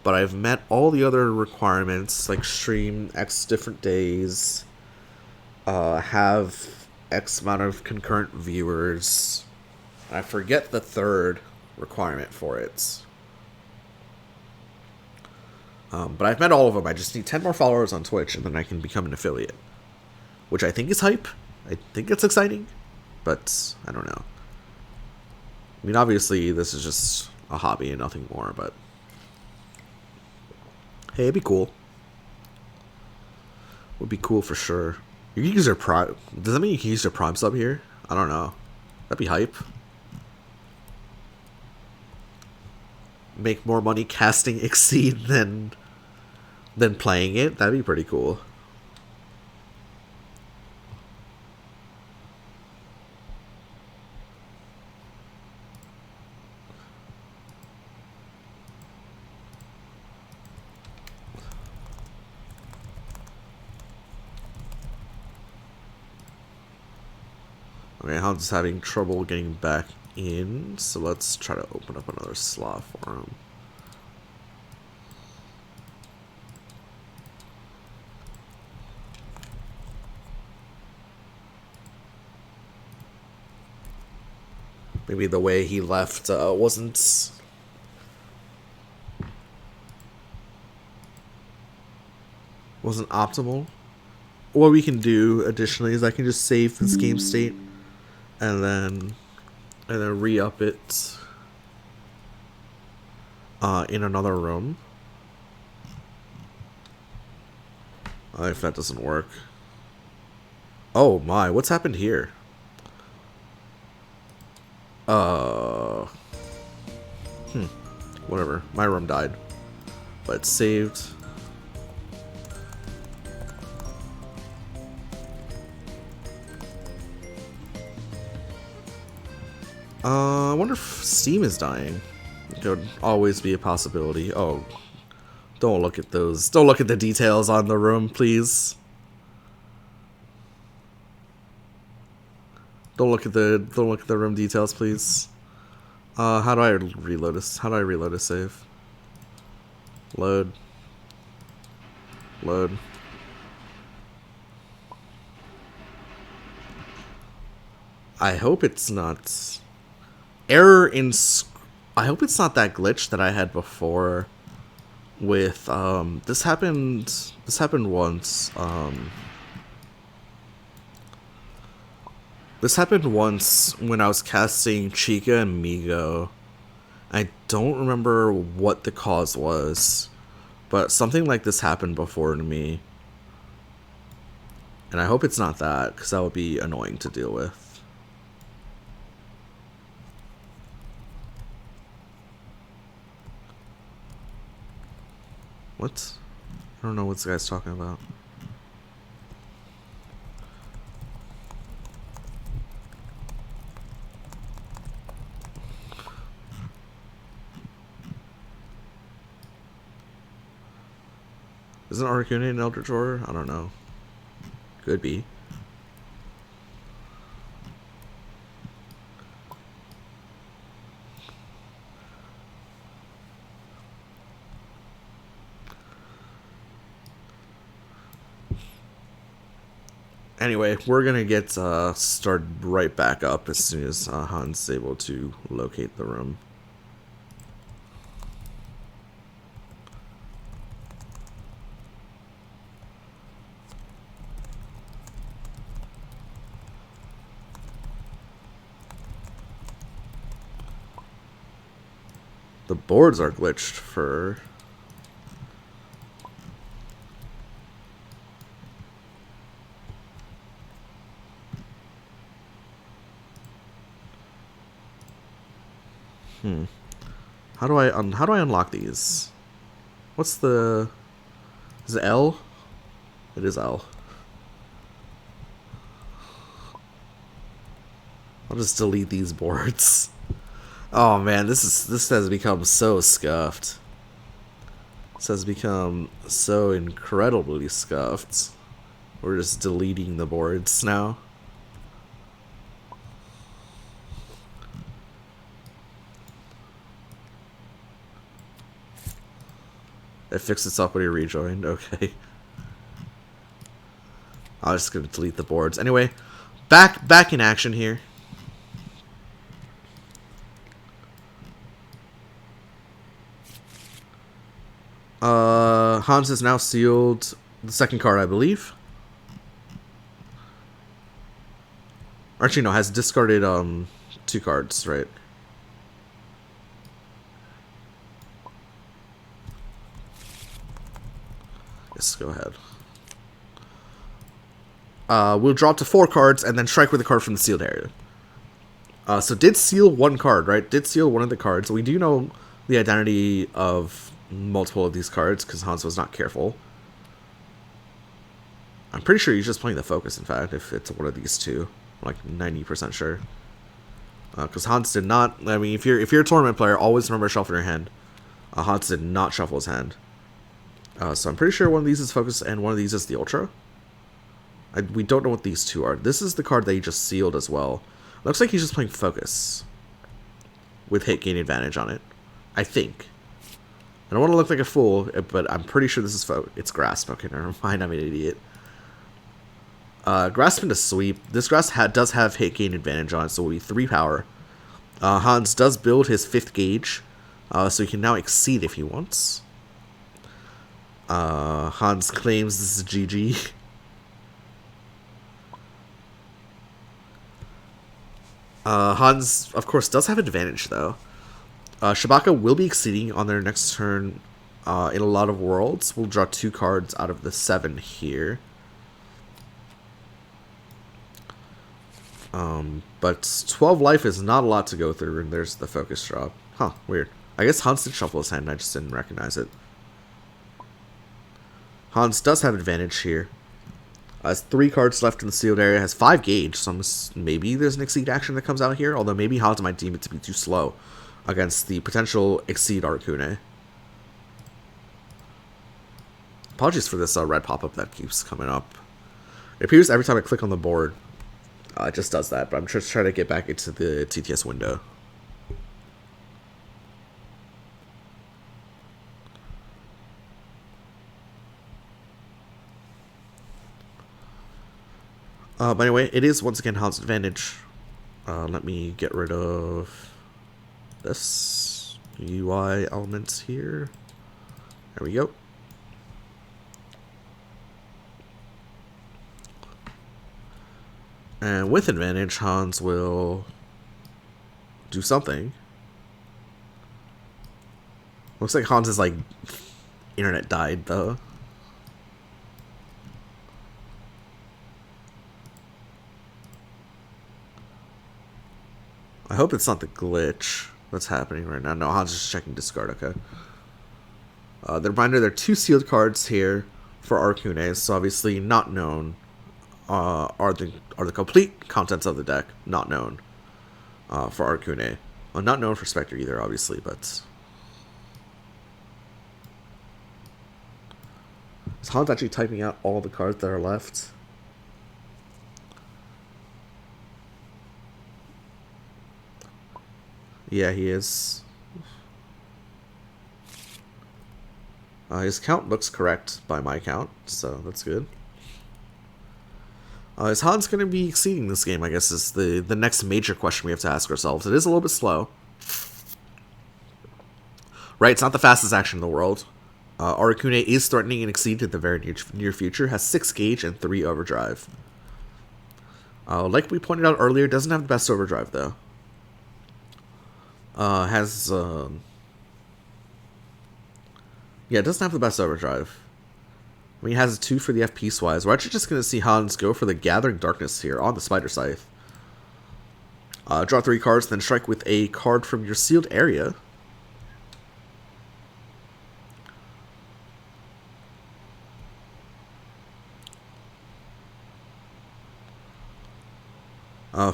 but I've met all the other requirements, like stream X different days, have X amount of concurrent viewers. I forget the third requirement for it. But I've met all of them. I just need 10 more followers on Twitch, and then I can become an affiliate. Which I think is hype. I think it's exciting. But, I don't know. I mean, obviously, this is just a hobby and nothing more, but hey, it'd be cool. Would be cool for sure. You can use your prime. Does that mean you can use your prime sub here? I don't know. That'd be hype. Make more money casting Exceed than playing it. That'd be pretty cool. Okay, Hans is having trouble getting back in, so let's try to open up another slot for him. Maybe the way he left wasn't optimal. What we can do additionally is I can just save this game state and then re-up it in another room. If that doesn't work. Oh my, what's happened here? Whatever. My room died. But it's saved. I wonder if Steam is dying. It could always be a possibility. Oh, don't look at those. Don't look at the details on the room, please. Don't look at the room details, please. How do I reload this? How do I reload a save? Load. Load. I hope it's not error in. I hope it's not that glitch that I had before. With this happened. This happened once. This happened once when I was casting Chica and Migo. I don't remember what the cause was, but something like this happened before to me. And I hope it's not that, because that would be annoying to deal with. What? I don't know what this guy's talking about. Isn't Arcane an Eldritch Horror? I don't know. Could be. Anyway, we're gonna get started right back up as soon as Hans is able to locate the room. The boards are glitched for... How do I unlock these? What's the... Is it L? It is L. I'll just delete these boards. Oh man, this has become so scuffed. This has become so incredibly scuffed. We're just deleting the boards now. It fixed itself when you rejoined. Okay. I was just gonna delete the boards. Anyway, back in action here. Hans has now sealed the second card, I believe. Actually, no, has discarded 2 cards, right? Yes, go ahead. We'll draw up to 4 cards and then strike with a card from the sealed area. So did seal 1 card, right? Did seal 1 of the cards. We do know the identity of multiple of these cards because Hans was not careful. I'm pretty sure he's just playing the focus, in fact, if it's one of these two. I'm like 90% sure. Because Hans did not... I mean, if you're a tournament player, always remember to shuffle your hand. Hans did not shuffle his hand. So I'm pretty sure one of these is focus and one of these is the Ultra. We don't know what these two are. This is the card that he just sealed as well. Looks like he's just playing focus. With hit gain advantage on it. I think. I don't want to look like a fool, but I'm pretty sure this is it's Grasp. Okay, never mind, I'm an idiot. Grasp into Sweep. This Grasp does have hit gain advantage on it, so it will be 3 power. Hans does build his 5th gauge, so he can now exceed if he wants. Hans claims this is GG. Hans, of course, does have advantage, though. Shabacka will be exceeding on their next turn in a lot of worlds. We'll draw 2 cards out of the 7 here. But 12 life is not a lot to go through, and there's the focus drop. Huh, weird. I guess Hans did shuffle his hand, I just didn't recognize it. Hans does have advantage here. Has 3 cards left in the sealed area, has 5 gauge, so maybe there's an exceed action that comes out here, although maybe Hans might deem it to be too slow against the potential exceed Arcune. Apologies for this red pop-up that keeps coming up. It appears every time I click on the board, it just does that, but I'm just trying to get back into the TTS window. But anyway, it is once again Hans' advantage. Let me get rid of this UI elements here. There we go. And with advantage, Hans will do something. Looks like Hans is like internet died though. I hope it's not the glitch that's happening right now. No, Hans is checking discard. Okay. The reminder: there are 2 sealed cards here for Arcune, so obviously not known. Are the complete contents of the deck not known for Arcune? Well, not known for Spectre either, obviously, but is Hans actually typing out all the cards that are left? Yeah, he is. His count looks correct by my count, so that's good. Is Hans going to be exceeding this game, I guess, is the next major question we have to ask ourselves. It is a little bit slow. Right, it's not the fastest action in the world. Arcune is threatening an exceed in the very near future. Has 6 gauge and 3 overdrive. Like we pointed out earlier, doesn't have the best overdrive, though. Yeah, it doesn't have the best overdrive. I mean, it has a 2 for the F piecewise. We're actually just going to see Hans go for the Gathering Darkness here on the Spider Scythe. Draw 3 cards, then strike with a card from your sealed area.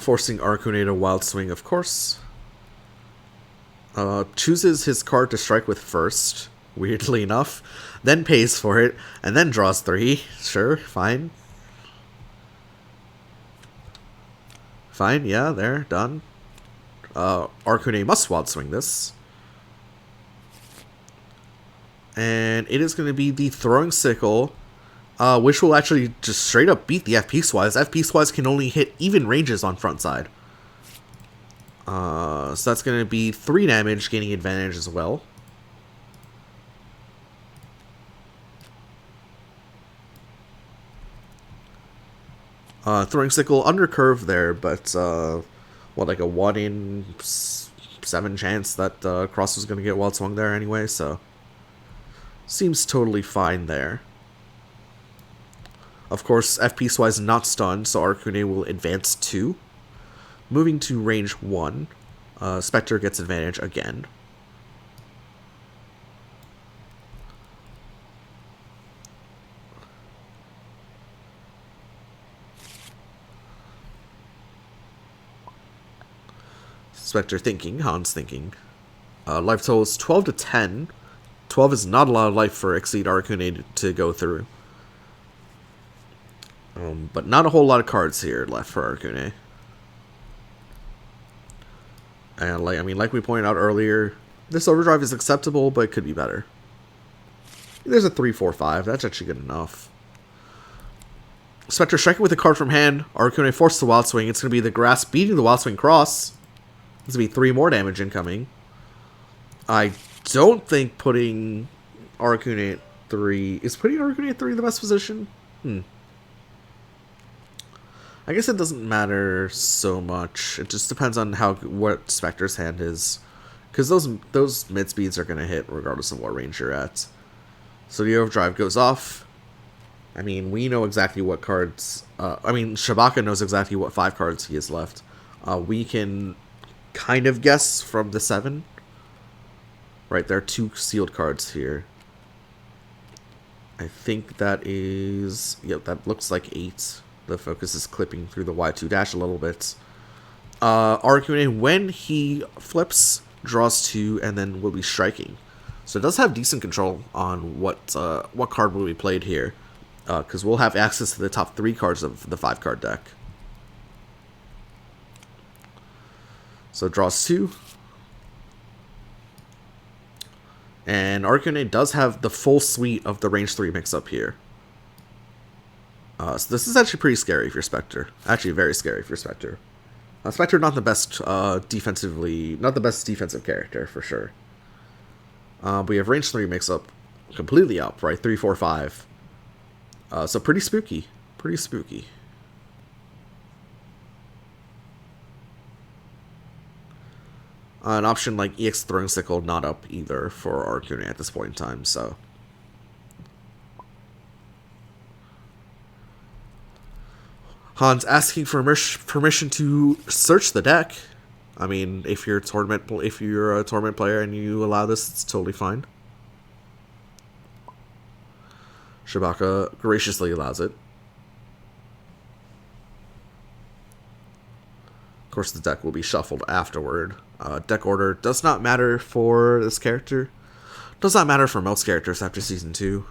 Forcing Arcune to Wild Swing, of course. Chooses his card to strike with first, weirdly enough, then pays for it, and then draws 3. Sure, fine. Fine, yeah, there, done. Arcune must Wild Swing this. And it is going to be the Throwing Sickle, which will actually just straight up beat the F piecewise. F piecewise can only hit even ranges on front side. So that's going to be 3 damage, gaining advantage as well. Throwing Sickle under curve there, but what, like a 1 in 7 chance that Cross was going to get Wild Swung there anyway, so seems totally fine there. Of course, F-piece-wise not stunned, so Arcune will advance 2. Moving to range 1, Spectre gets advantage again. Spectre thinking, Hans thinking. Life total is 12 to 10. 12 is not a lot of life for Exceed Arcune to go through. But not a whole lot of cards here left for Arcune. And like we pointed out earlier, this overdrive is acceptable, but it could be better. There's a 3, 4, 5. That's actually good enough. Spectre striking with a card from hand. Arcune forces the Wild Swing. It's going to be the grass beating the Wild Swing cross. It's going to be 3 more damage incoming. I don't think putting Arcune at 3... Is putting Arcune at 3 the best position? I guess it doesn't matter so much. It just depends on what Spectre's hand is. Because those mid speeds are going to hit regardless of what range you're at. So the overdrive goes off. I mean, we know exactly what cards... Shabacka knows exactly what 5 cards he has left. We can kind of guess from the 7. Right, there are 2 sealed cards here. I think that is... Yep, that looks like 8. The focus is clipping through the Y2 dash a little bit. Arcune, when he flips, draws 2, and then will be striking. So it does have decent control on what card will be played here. Because we'll have access to the top 3 cards of the 5-card deck. So draws 2. And Arcune does have the full suite of the range 3 mix-up here. So this is actually pretty scary if you're Spectre. Actually, very scary if you're Spectre. Spectre not the best not the best defensive character for sure. But we have range 3 mix-up completely up, right? 3, 4, 5. So pretty spooky. Pretty spooky. An option like EX Throwing Sickle not up either for Arcune at this point in time, so... Hans asking for permission to search the deck. I mean, if you're a tournament player and you allow this, it's totally fine. Shabacka graciously allows it. Of course, the deck will be shuffled afterward. Deck order does not matter for this character. Does not matter for most characters after Season 2.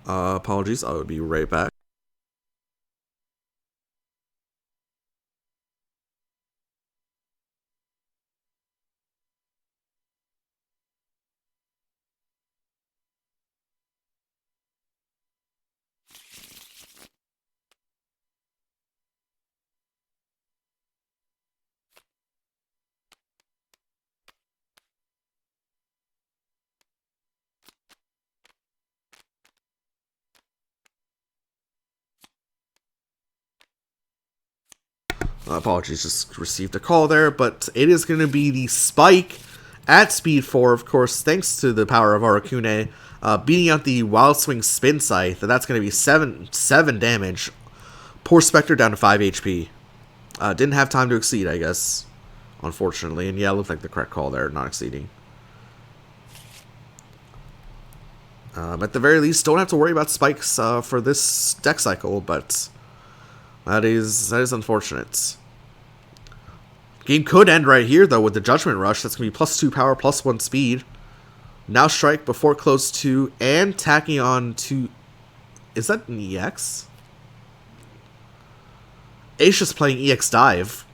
Apologies, I will be right back. Apologies, just received a call there, but it is going to be the Spike at speed 4, of course, thanks to the power of Arcune, beating out the Wild Swing Spin Scythe, and that's going to be 7 damage. Poor Spectre down to 5 HP. Didn't have time to exceed, I guess, unfortunately, and yeah, it looked like the correct call there, not exceeding. At the very least, don't have to worry about spikes for this deck cycle, but... That is unfortunate. Game could end right here, though, with the Judgment Rush. That's going to be +2 power, +1 speed. Now strike before close 2, and tacking on to... Is that an EX? Ace just playing EX Dive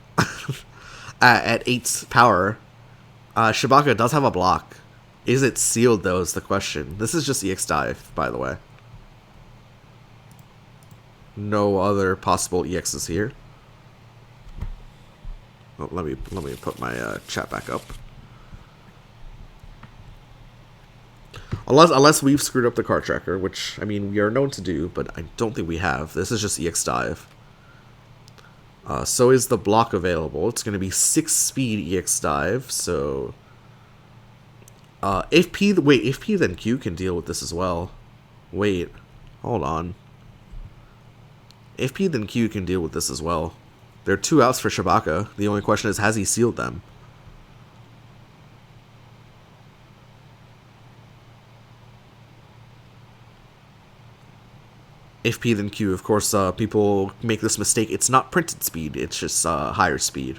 at 8 power. Shabacka does have a block. Is it sealed, though, is the question. This is just EX Dive, by the way. No other possible EXs here. Oh, let me put my chat back up. Unless we've screwed up the card tracker, which I mean we are known to do, but I don't think we have. This is just EX Dive. So is the block available. It's going to be 6 speed EX dive, so... if P then Q can deal with this as well. Wait, hold on. If P then Q can deal with this as well. There are 2 outs for Shabacka. The only question is, has he sealed them? If P then Q, of course, people make this mistake. It's not printed speed, it's just higher speed.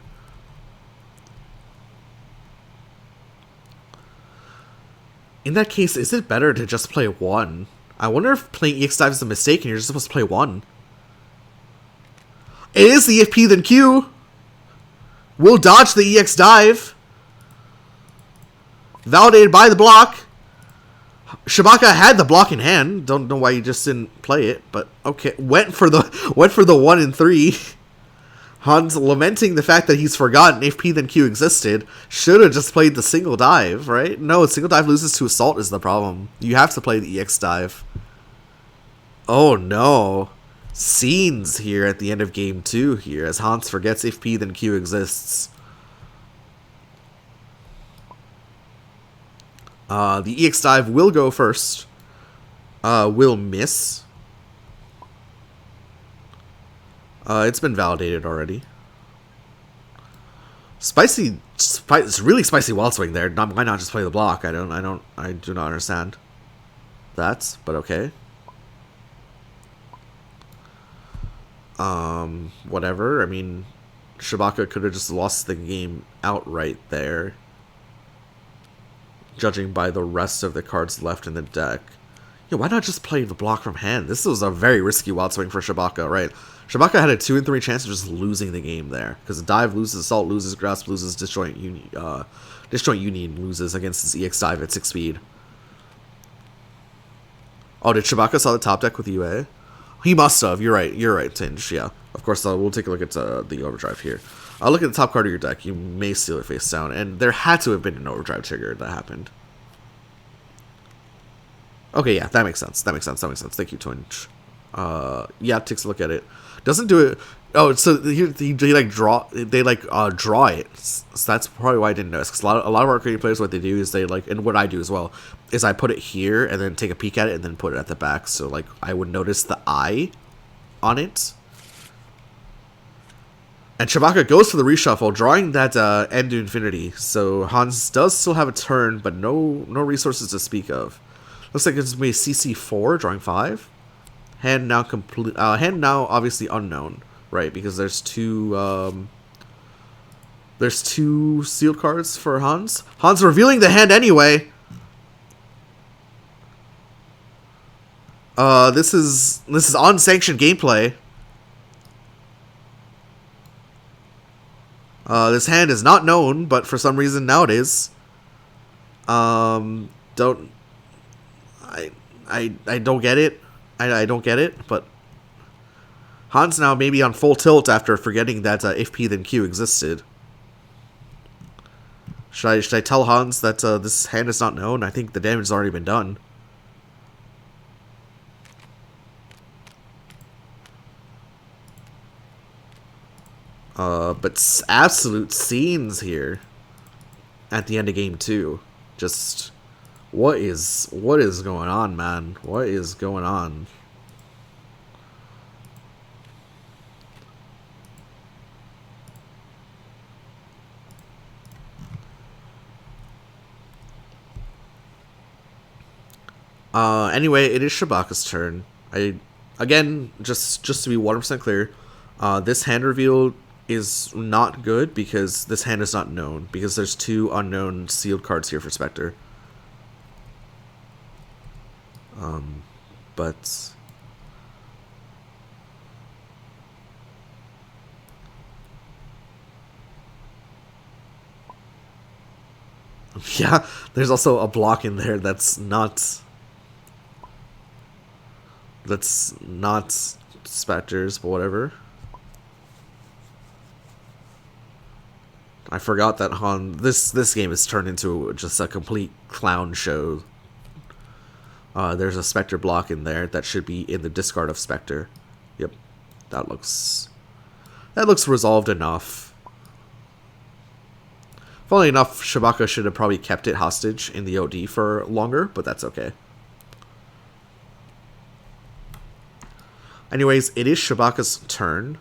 In that case, is it better to just play 1? I wonder if playing EX Dive is a mistake and you're just supposed to play 1. It is the if P then Q! We'll dodge the EX Dive! Validated by the block! Shabacka had the block in hand. Don't know why you just didn't play it, but okay. Went for the 1 and 3. Hans lamenting the fact that he's forgotten if P then Q existed. Should have just played the single dive, right? No, single dive loses to assault is the problem. You have to play the EX dive. Oh no. Scenes here at the end of game 2 here as Hans forgets if P then Q exists. The EX dive will go first. Will miss. It's been validated already. It's really spicy wild swing there. Why not just play the block? I do not understand that, but okay. Whatever. I mean, Shabacka could have just lost the game outright there, judging by the rest of the cards left in the deck. Yeah, why not just play the block from hand? This was a very risky wild swing for Shabacka, right? Shabacka had a 2 and 3 chance of just losing the game there, because the dive loses, assault loses, grasp loses, disjoint union loses against his EX dive at 6 speed. Oh, did Shabacka saw the top deck with UA? He must have. You're right, Tinge. Yeah, of course. We'll take a look at the overdrive here. I'll look at the top card of your deck. You may seal it face down, and there had to have been an overdrive trigger that happened. Okay, yeah, that makes sense. Thank you, Twinge. Yeah, takes a look at it. Doesn't do it. Oh, so they draw it. So that's probably why I didn't notice. Because a lot of our creative players, what they do is they and what I do as well, is I put it here and then take a peek at it and then put it at the back. So like I would notice the eye on it. And Shabacka goes for the reshuffle, drawing that end to infinity. So Hans does still have a turn, but no resources to speak of. Looks like it's going to be CC4, drawing 5. Hand now complete. Hand now obviously unknown, right? Because there's two sealed cards for Hans. Hans revealing the hand anyway. This is unsanctioned gameplay. This hand is not known, but for some reason now it is. I don't get it. I don't get it, but Hans now may be on full tilt after forgetting that if P then Q existed. Should I tell Hans that this hand is not known? I think the damage has already been done. But absolute scenes here at the end of game 2. Just what is going on, man? What is going on? Anyway, it is Shabacka's turn. Again, just to be 100% clear, this hand reveal is not good because this hand is not known, because there's 2 unknown sealed cards here for Spectre. But yeah, there's also a block in there that's not Spectre's, but whatever. I forgot that this game has turned into just a complete clown show. There's a Spectre block in there that should be in the discard of Spectre. Yep, that looks That looks resolved enough. Funnily enough, Shabacka should have probably kept it hostage in the OD for longer, but that's okay. Anyways, it is Shabacka's turn.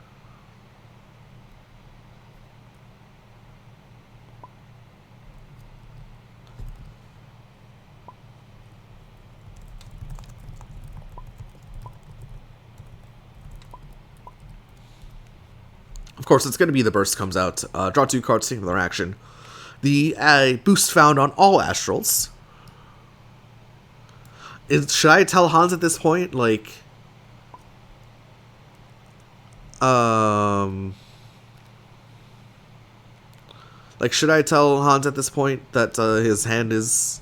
Of course, it's going to be the burst comes out. Draw 2 cards, take another action. The boost found on all astrals. Should I tell Hans at this point, like... Like, should I tell Hans at this point that his hand is...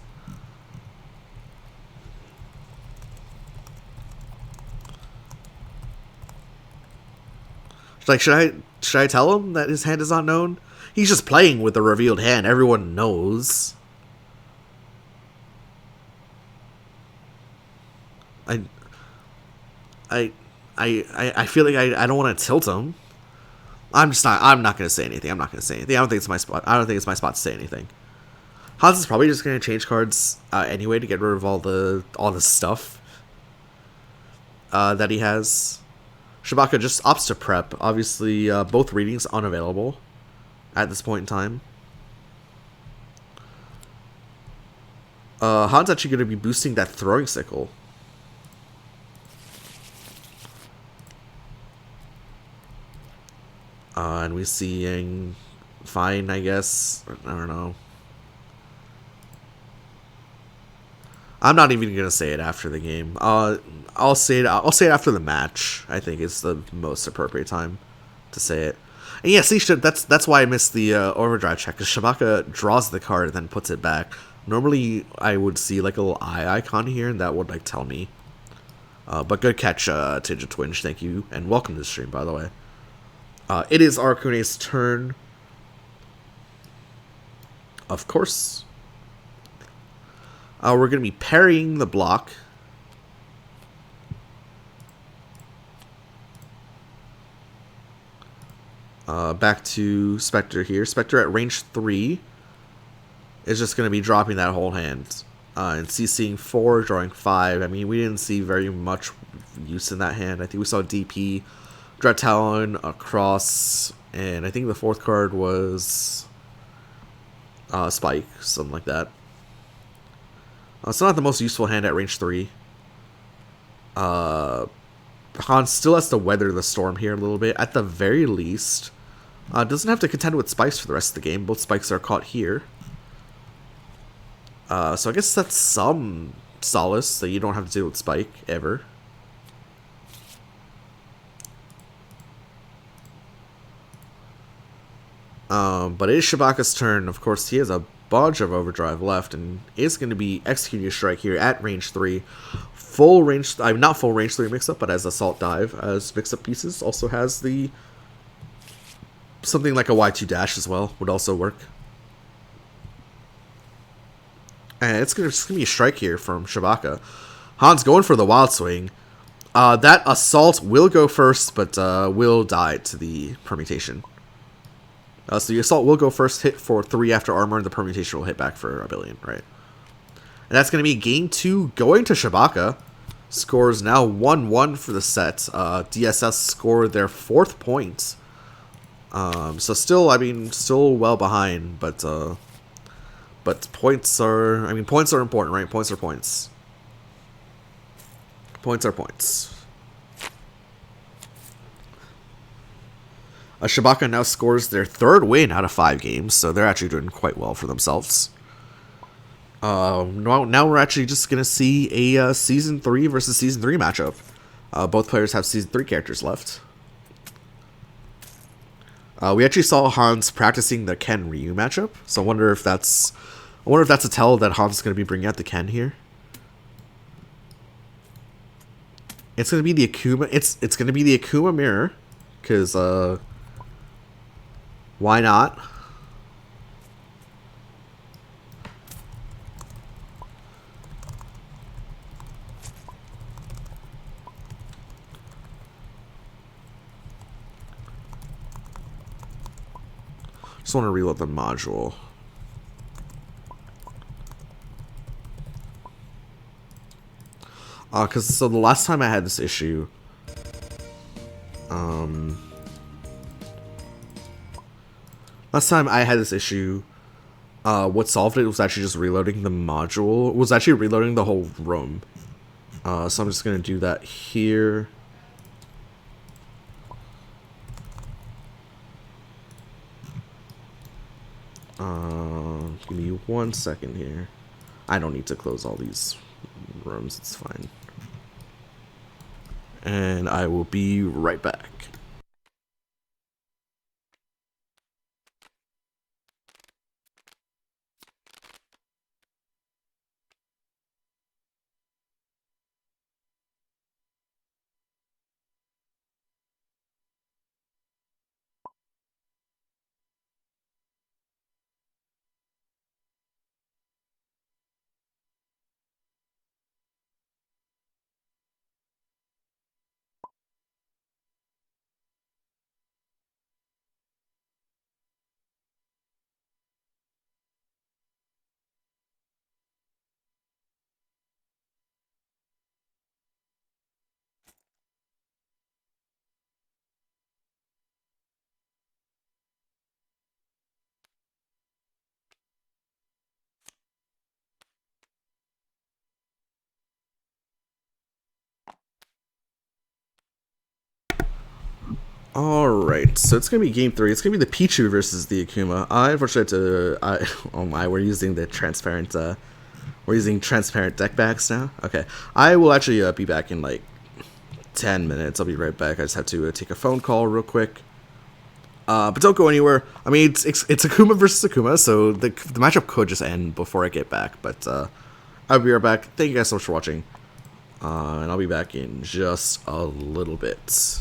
Like, should I tell him that his hand is not known? He's just playing with a revealed hand. Everyone knows. I feel like I don't want to tilt him. I'm not gonna say anything. I don't think it's my spot. I don't think it's my spot to say anything. Hans is probably just gonna change cards anyway to get rid of all the stuff that he has. Shabacka just opts to prep. Obviously, both readings unavailable at this point in time. Han's actually going to be boosting that throwing sickle. And we see fine, I guess. I don't know. I'm not even gonna say it after the game. I'll say it after the match. I think is the most appropriate time to say it. And yeah, see, that's why I missed the overdrive check, because Shabacka draws the card and then puts it back. Normally, I would see like a little eye icon here, and that would like tell me. But good catch, Tidget Twinge. Thank you, and welcome to the stream, by the way. It is Arkune's turn. Of course. We're going to be parrying the block. Back to Spectre here. Spectre at range 3 is just going to be dropping that whole hand. And CCing 4, drawing 5. I mean, we didn't see very much use in that hand. I think we saw DP, Dread Talon, across, and I think the fourth card was Spike, something like that. It's not the most useful hand at range 3. Hans still has to weather the storm here a little bit, at the very least. Doesn't have to contend with spikes for the rest of the game. Both spikes are caught here. So I guess that's some solace that you don't have to deal with Spike, ever. But it is Shabacka's turn. Of course, he has a bunch of overdrive left and is going to be executing a strike here at range 3. Full range, not full range 3 mix-up, but as Assault Dive, as mix-up pieces. Also has the... something like a Y2 dash as well would also work. And it's gonna be a strike here from Shabacka. Hans going for the wild swing. That assault will go first, but will die to the permutation. So the assault will go first, hit for 3 after armor, and the permutation will hit back for a billion, right? And that's going to be game 2 going to Shabacka. Scores now 1-1 for the set. DSS scored their 4th point. So still, I mean, still well behind, but points are, I mean, points are important, right? Points are points. Points are points. Shabacka now scores their 3rd win out of 5 games, so they're actually doing quite well for themselves. Now we're actually just going to see a Season 3 versus Season 3 matchup. Both players have Season 3 characters left. We actually saw Hans practicing the Ken Ryu matchup, so I wonder if that's a tell that Hans is going to be bringing out the Ken here. It's going to be the Akuma. It's going to be the Akuma mirror, because why not? Just want to reload the module. Cause so the last time I had this issue, what solved it was actually just reloading the module. It was actually reloading the whole room. So I'm just gonna do that here. Give me 1 second here. I don't need to close all these rooms, it's fine. And I will be right back. Alright, so it's gonna be game 3. It's gonna be the Pichu versus the Akuma. I unfortunately had to oh my, we're using the transparent we're using transparent deck backs now. Okay. I will actually be back in like 10 minutes. I'll be right back. I just have to take a phone call real quick. But don't go anywhere. I mean, it's Akuma versus Akuma, so the matchup could just end before I get back. But I'll be right back. Thank you guys so much for watching. And I'll be back in just a little bit.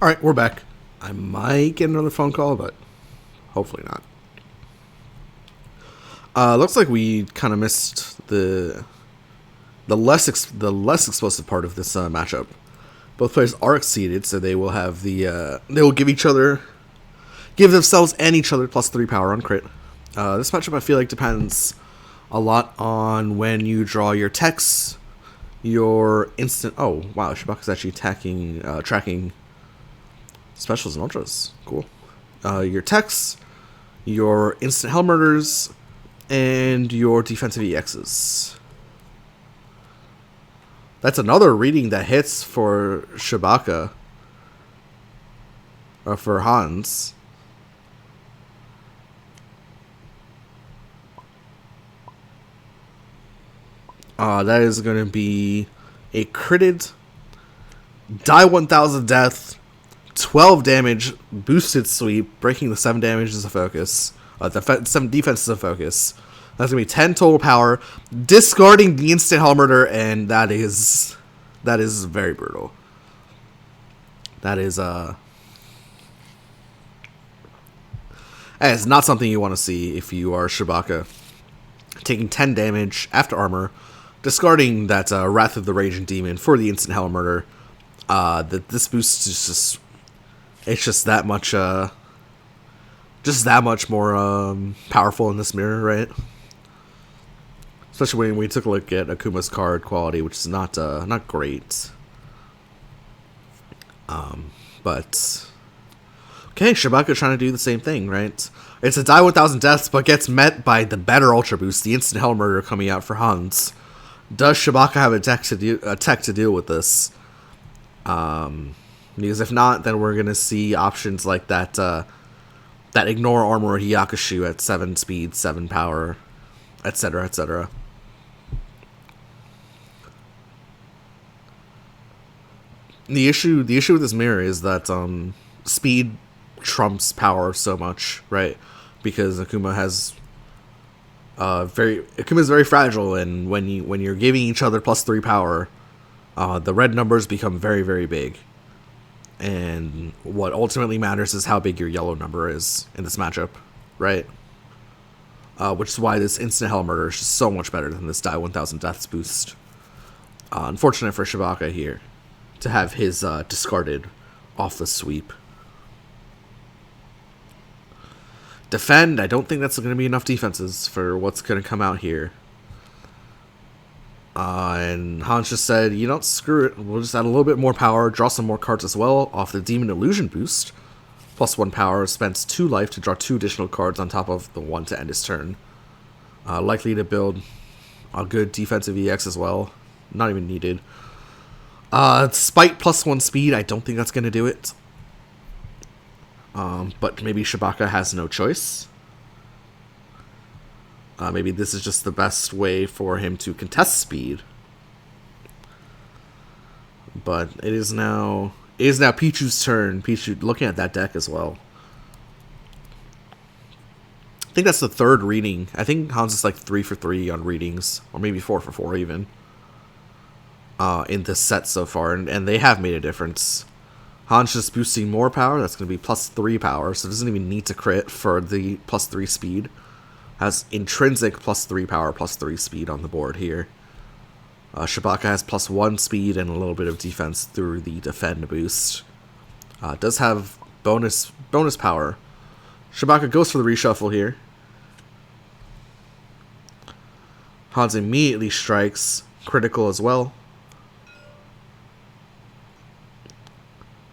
Alright, we're back. I might get another phone call, but hopefully not. Looks like we kind of missed the less explosive part of this matchup. Both players are exceeded, so they will have they will give themselves and each other +3 power on crit. This matchup I feel like depends a lot on when you draw your techs, your instant. Oh wow, Shabacka's actually tracking specials and ultras. Cool. Your techs, your instant hell murders, and your defensive EXs. That's another reading that hits for Shabacka. Or for Hans. That is going to be a critted die 1000 death, 12 damage, boosted sweep, breaking the 7 damage as a focus. 7 defense as a focus. That's going to be 10 total power, discarding the instant hell murder, and that is very brutal. That is not something you want to see if you are Shabacka. Taking 10 damage after armor, discarding that Wrath of the Raging Demon for the instant hell murder. This boost is just that much more powerful in this mirror, right? Especially when we took a look at Akuma's card quality, which is not great. But okay, Shabacka trying to do the same thing, right? It's a die 1000 deaths, but gets met by the better ultra boost, the instant hell murder coming out for Hans. Does Shabacka have a tech to deal with this? Because if not, then we're gonna see options like that ignore armor Hyakushu at 7 speed, 7 power, etc., etc. The issue with this mirror is that speed trumps power so much, right? Because Akuma is very fragile, and when you're giving each other +3 power, the red numbers become very, very big. And what ultimately matters is how big your yellow number is in this matchup, right? Which is why this instant hell murder is just so much better than this die 1000 deaths boost. Unfortunate for Shabacka here to have his discarded off the sweep. Defend, I don't think that's going to be enough defenses for what's going to come out here. And Hans just said, you know, screw it. We'll just add a little bit more power, draw some more cards as well off the Demon Illusion boost. +1 power, spends 2 life to draw 2 additional cards on top of the 1 to end his turn. Likely to build a good defensive EX as well. Not even needed. Despite +1 speed, I don't think that's going to do it. But maybe Shabacka has no choice. Maybe this is just the best way for him to contest speed. But it is now Pichu's turn. Pichu looking at that deck as well. I think that's the 3rd reading. I think Hans is like 3 for 3 on readings, or maybe 4 for 4 even. In this set so far, and they have made a difference. Hans just boosting more power. That's going to be +3 power, so it doesn't even need to crit for the +3 speed. Has intrinsic +3 power, +3 speed on the board here. Shabacka has +1 speed and a little bit of defense through the defend boost. Does have bonus power. Shabacka goes for the reshuffle here. Hans immediately strikes, critical as well.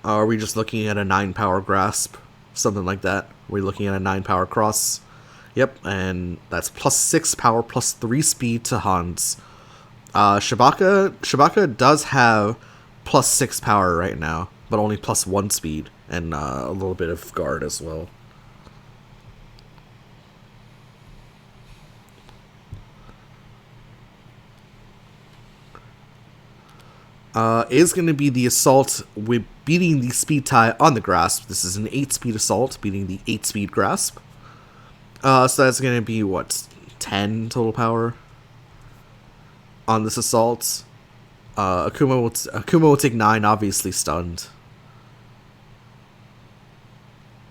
Are we just looking at a 9 power grasp? Something like that. Are we looking at a 9 power cross? Yep, and that's +6 power, +3 speed to Hans. Shabacka does have +6 power right now, but only +1 speed, and a little bit of guard as well. Is going to be the assault with beating the speed tie on the grasp. This is an 8 speed assault, beating the 8 speed grasp. So that's going to be, what, 10 total power on this assault. Akuma will take 9, obviously stunned.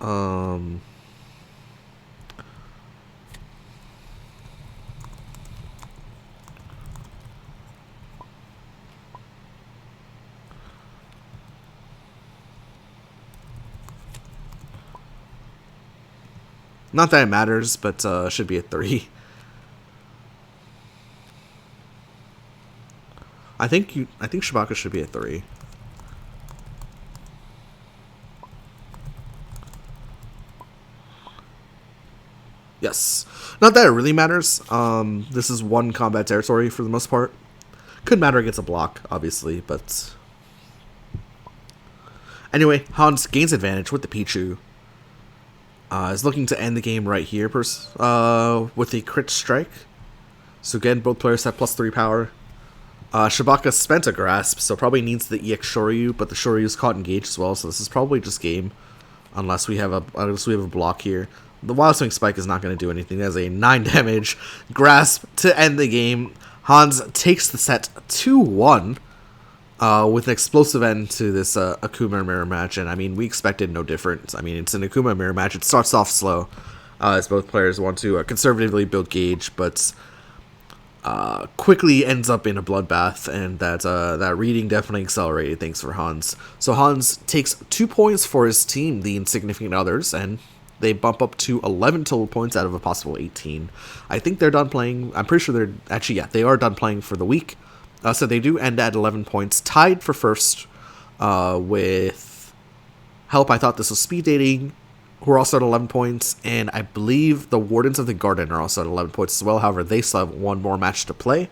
Um, Not that it matters, but should be a 3. I think Shabacka should be a 3. Yes. Not that it really matters. This is one combat territory for the most part. Could matter against a block, obviously, but anyway, Hans gains advantage with the Pichu. Is looking to end the game right here with a crit strike. So again, both players have +3 power. Shabacka spent a grasp, so probably needs the EX Shoryu, but the Shoryu's caught engaged as well, so this is probably just game. Unless we have a block here. The Wild Swing Spike is not going to do anything. That's a 9 damage grasp to end the game. Hans takes the set 2-1 with an explosive end to this Akuma mirror match. And I mean, we expected no different. I mean, it's an Akuma mirror match. It starts off slow as both players want to conservatively build gauge, but quickly ends up in a bloodbath, and that reading definitely accelerated things for Hans. So Hans takes 2 points for his team, the Insignificant Others, and they bump up to 11 total points out of a possible 18. I think they're done playing. I'm pretty sure they're actually, yeah, they are done playing for the week. So they do end at 11 points, tied for first with Help. I thought this was speed dating, who are also at 11 points, and I believe the Wardens of the Garden are also at 11 points as well. However, they still have one more match to play.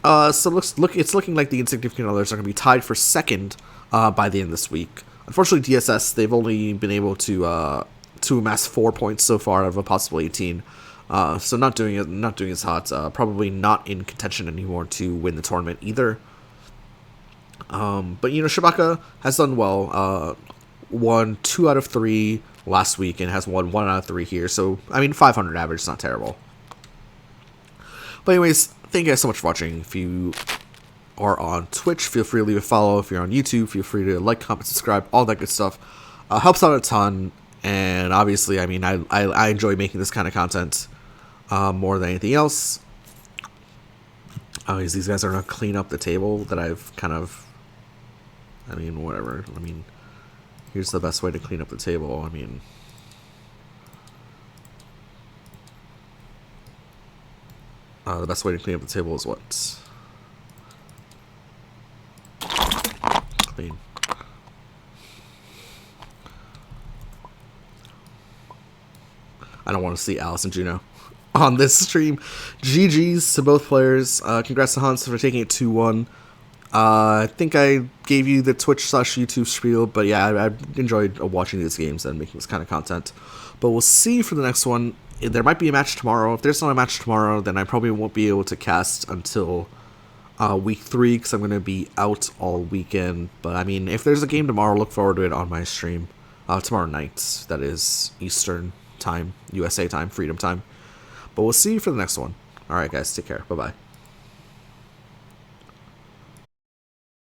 So it's looking like the Insignificant Others are going to be tied for second by the end of this week. Unfortunately, DSS, they've only been able to amass 4 points so far out of a possible 18. So not doing as hot. Probably not in contention anymore to win the tournament either. But you know, Shabacka has done well. Won 2 out of 3 last week and has won 1 out of 3 here. So I mean, 500 average is not terrible. But anyways, thank you guys so much for watching. If you are on Twitch, feel free to leave a follow. If you're on YouTube, feel free to like, comment, subscribe, all that good stuff. Helps out a ton. And obviously, I mean, I enjoy making this kind of content more than anything else. These guys are going to clean up the table that I've kind of... I mean, whatever. I mean, here's the best way to clean up the table. I mean... the best way to clean up the table is what? Clean. I don't want to see Alice and Juno on this stream. GG's to both players. Congrats to Hans for taking it 2-1. I think I gave you the Twitch/YouTube spiel, but yeah, I enjoyed watching these games and making this kind of content. But we'll see for the next one. There might be a match tomorrow. If there's not a match tomorrow, then I probably won't be able to cast until week 3, because I'm going to be out all weekend. But I mean, if there's a game tomorrow, look forward to it on my stream. Tomorrow night, that is Eastern time, USA time, Freedom time. But we'll see you for the next one. Alright guys, take care. Bye-bye.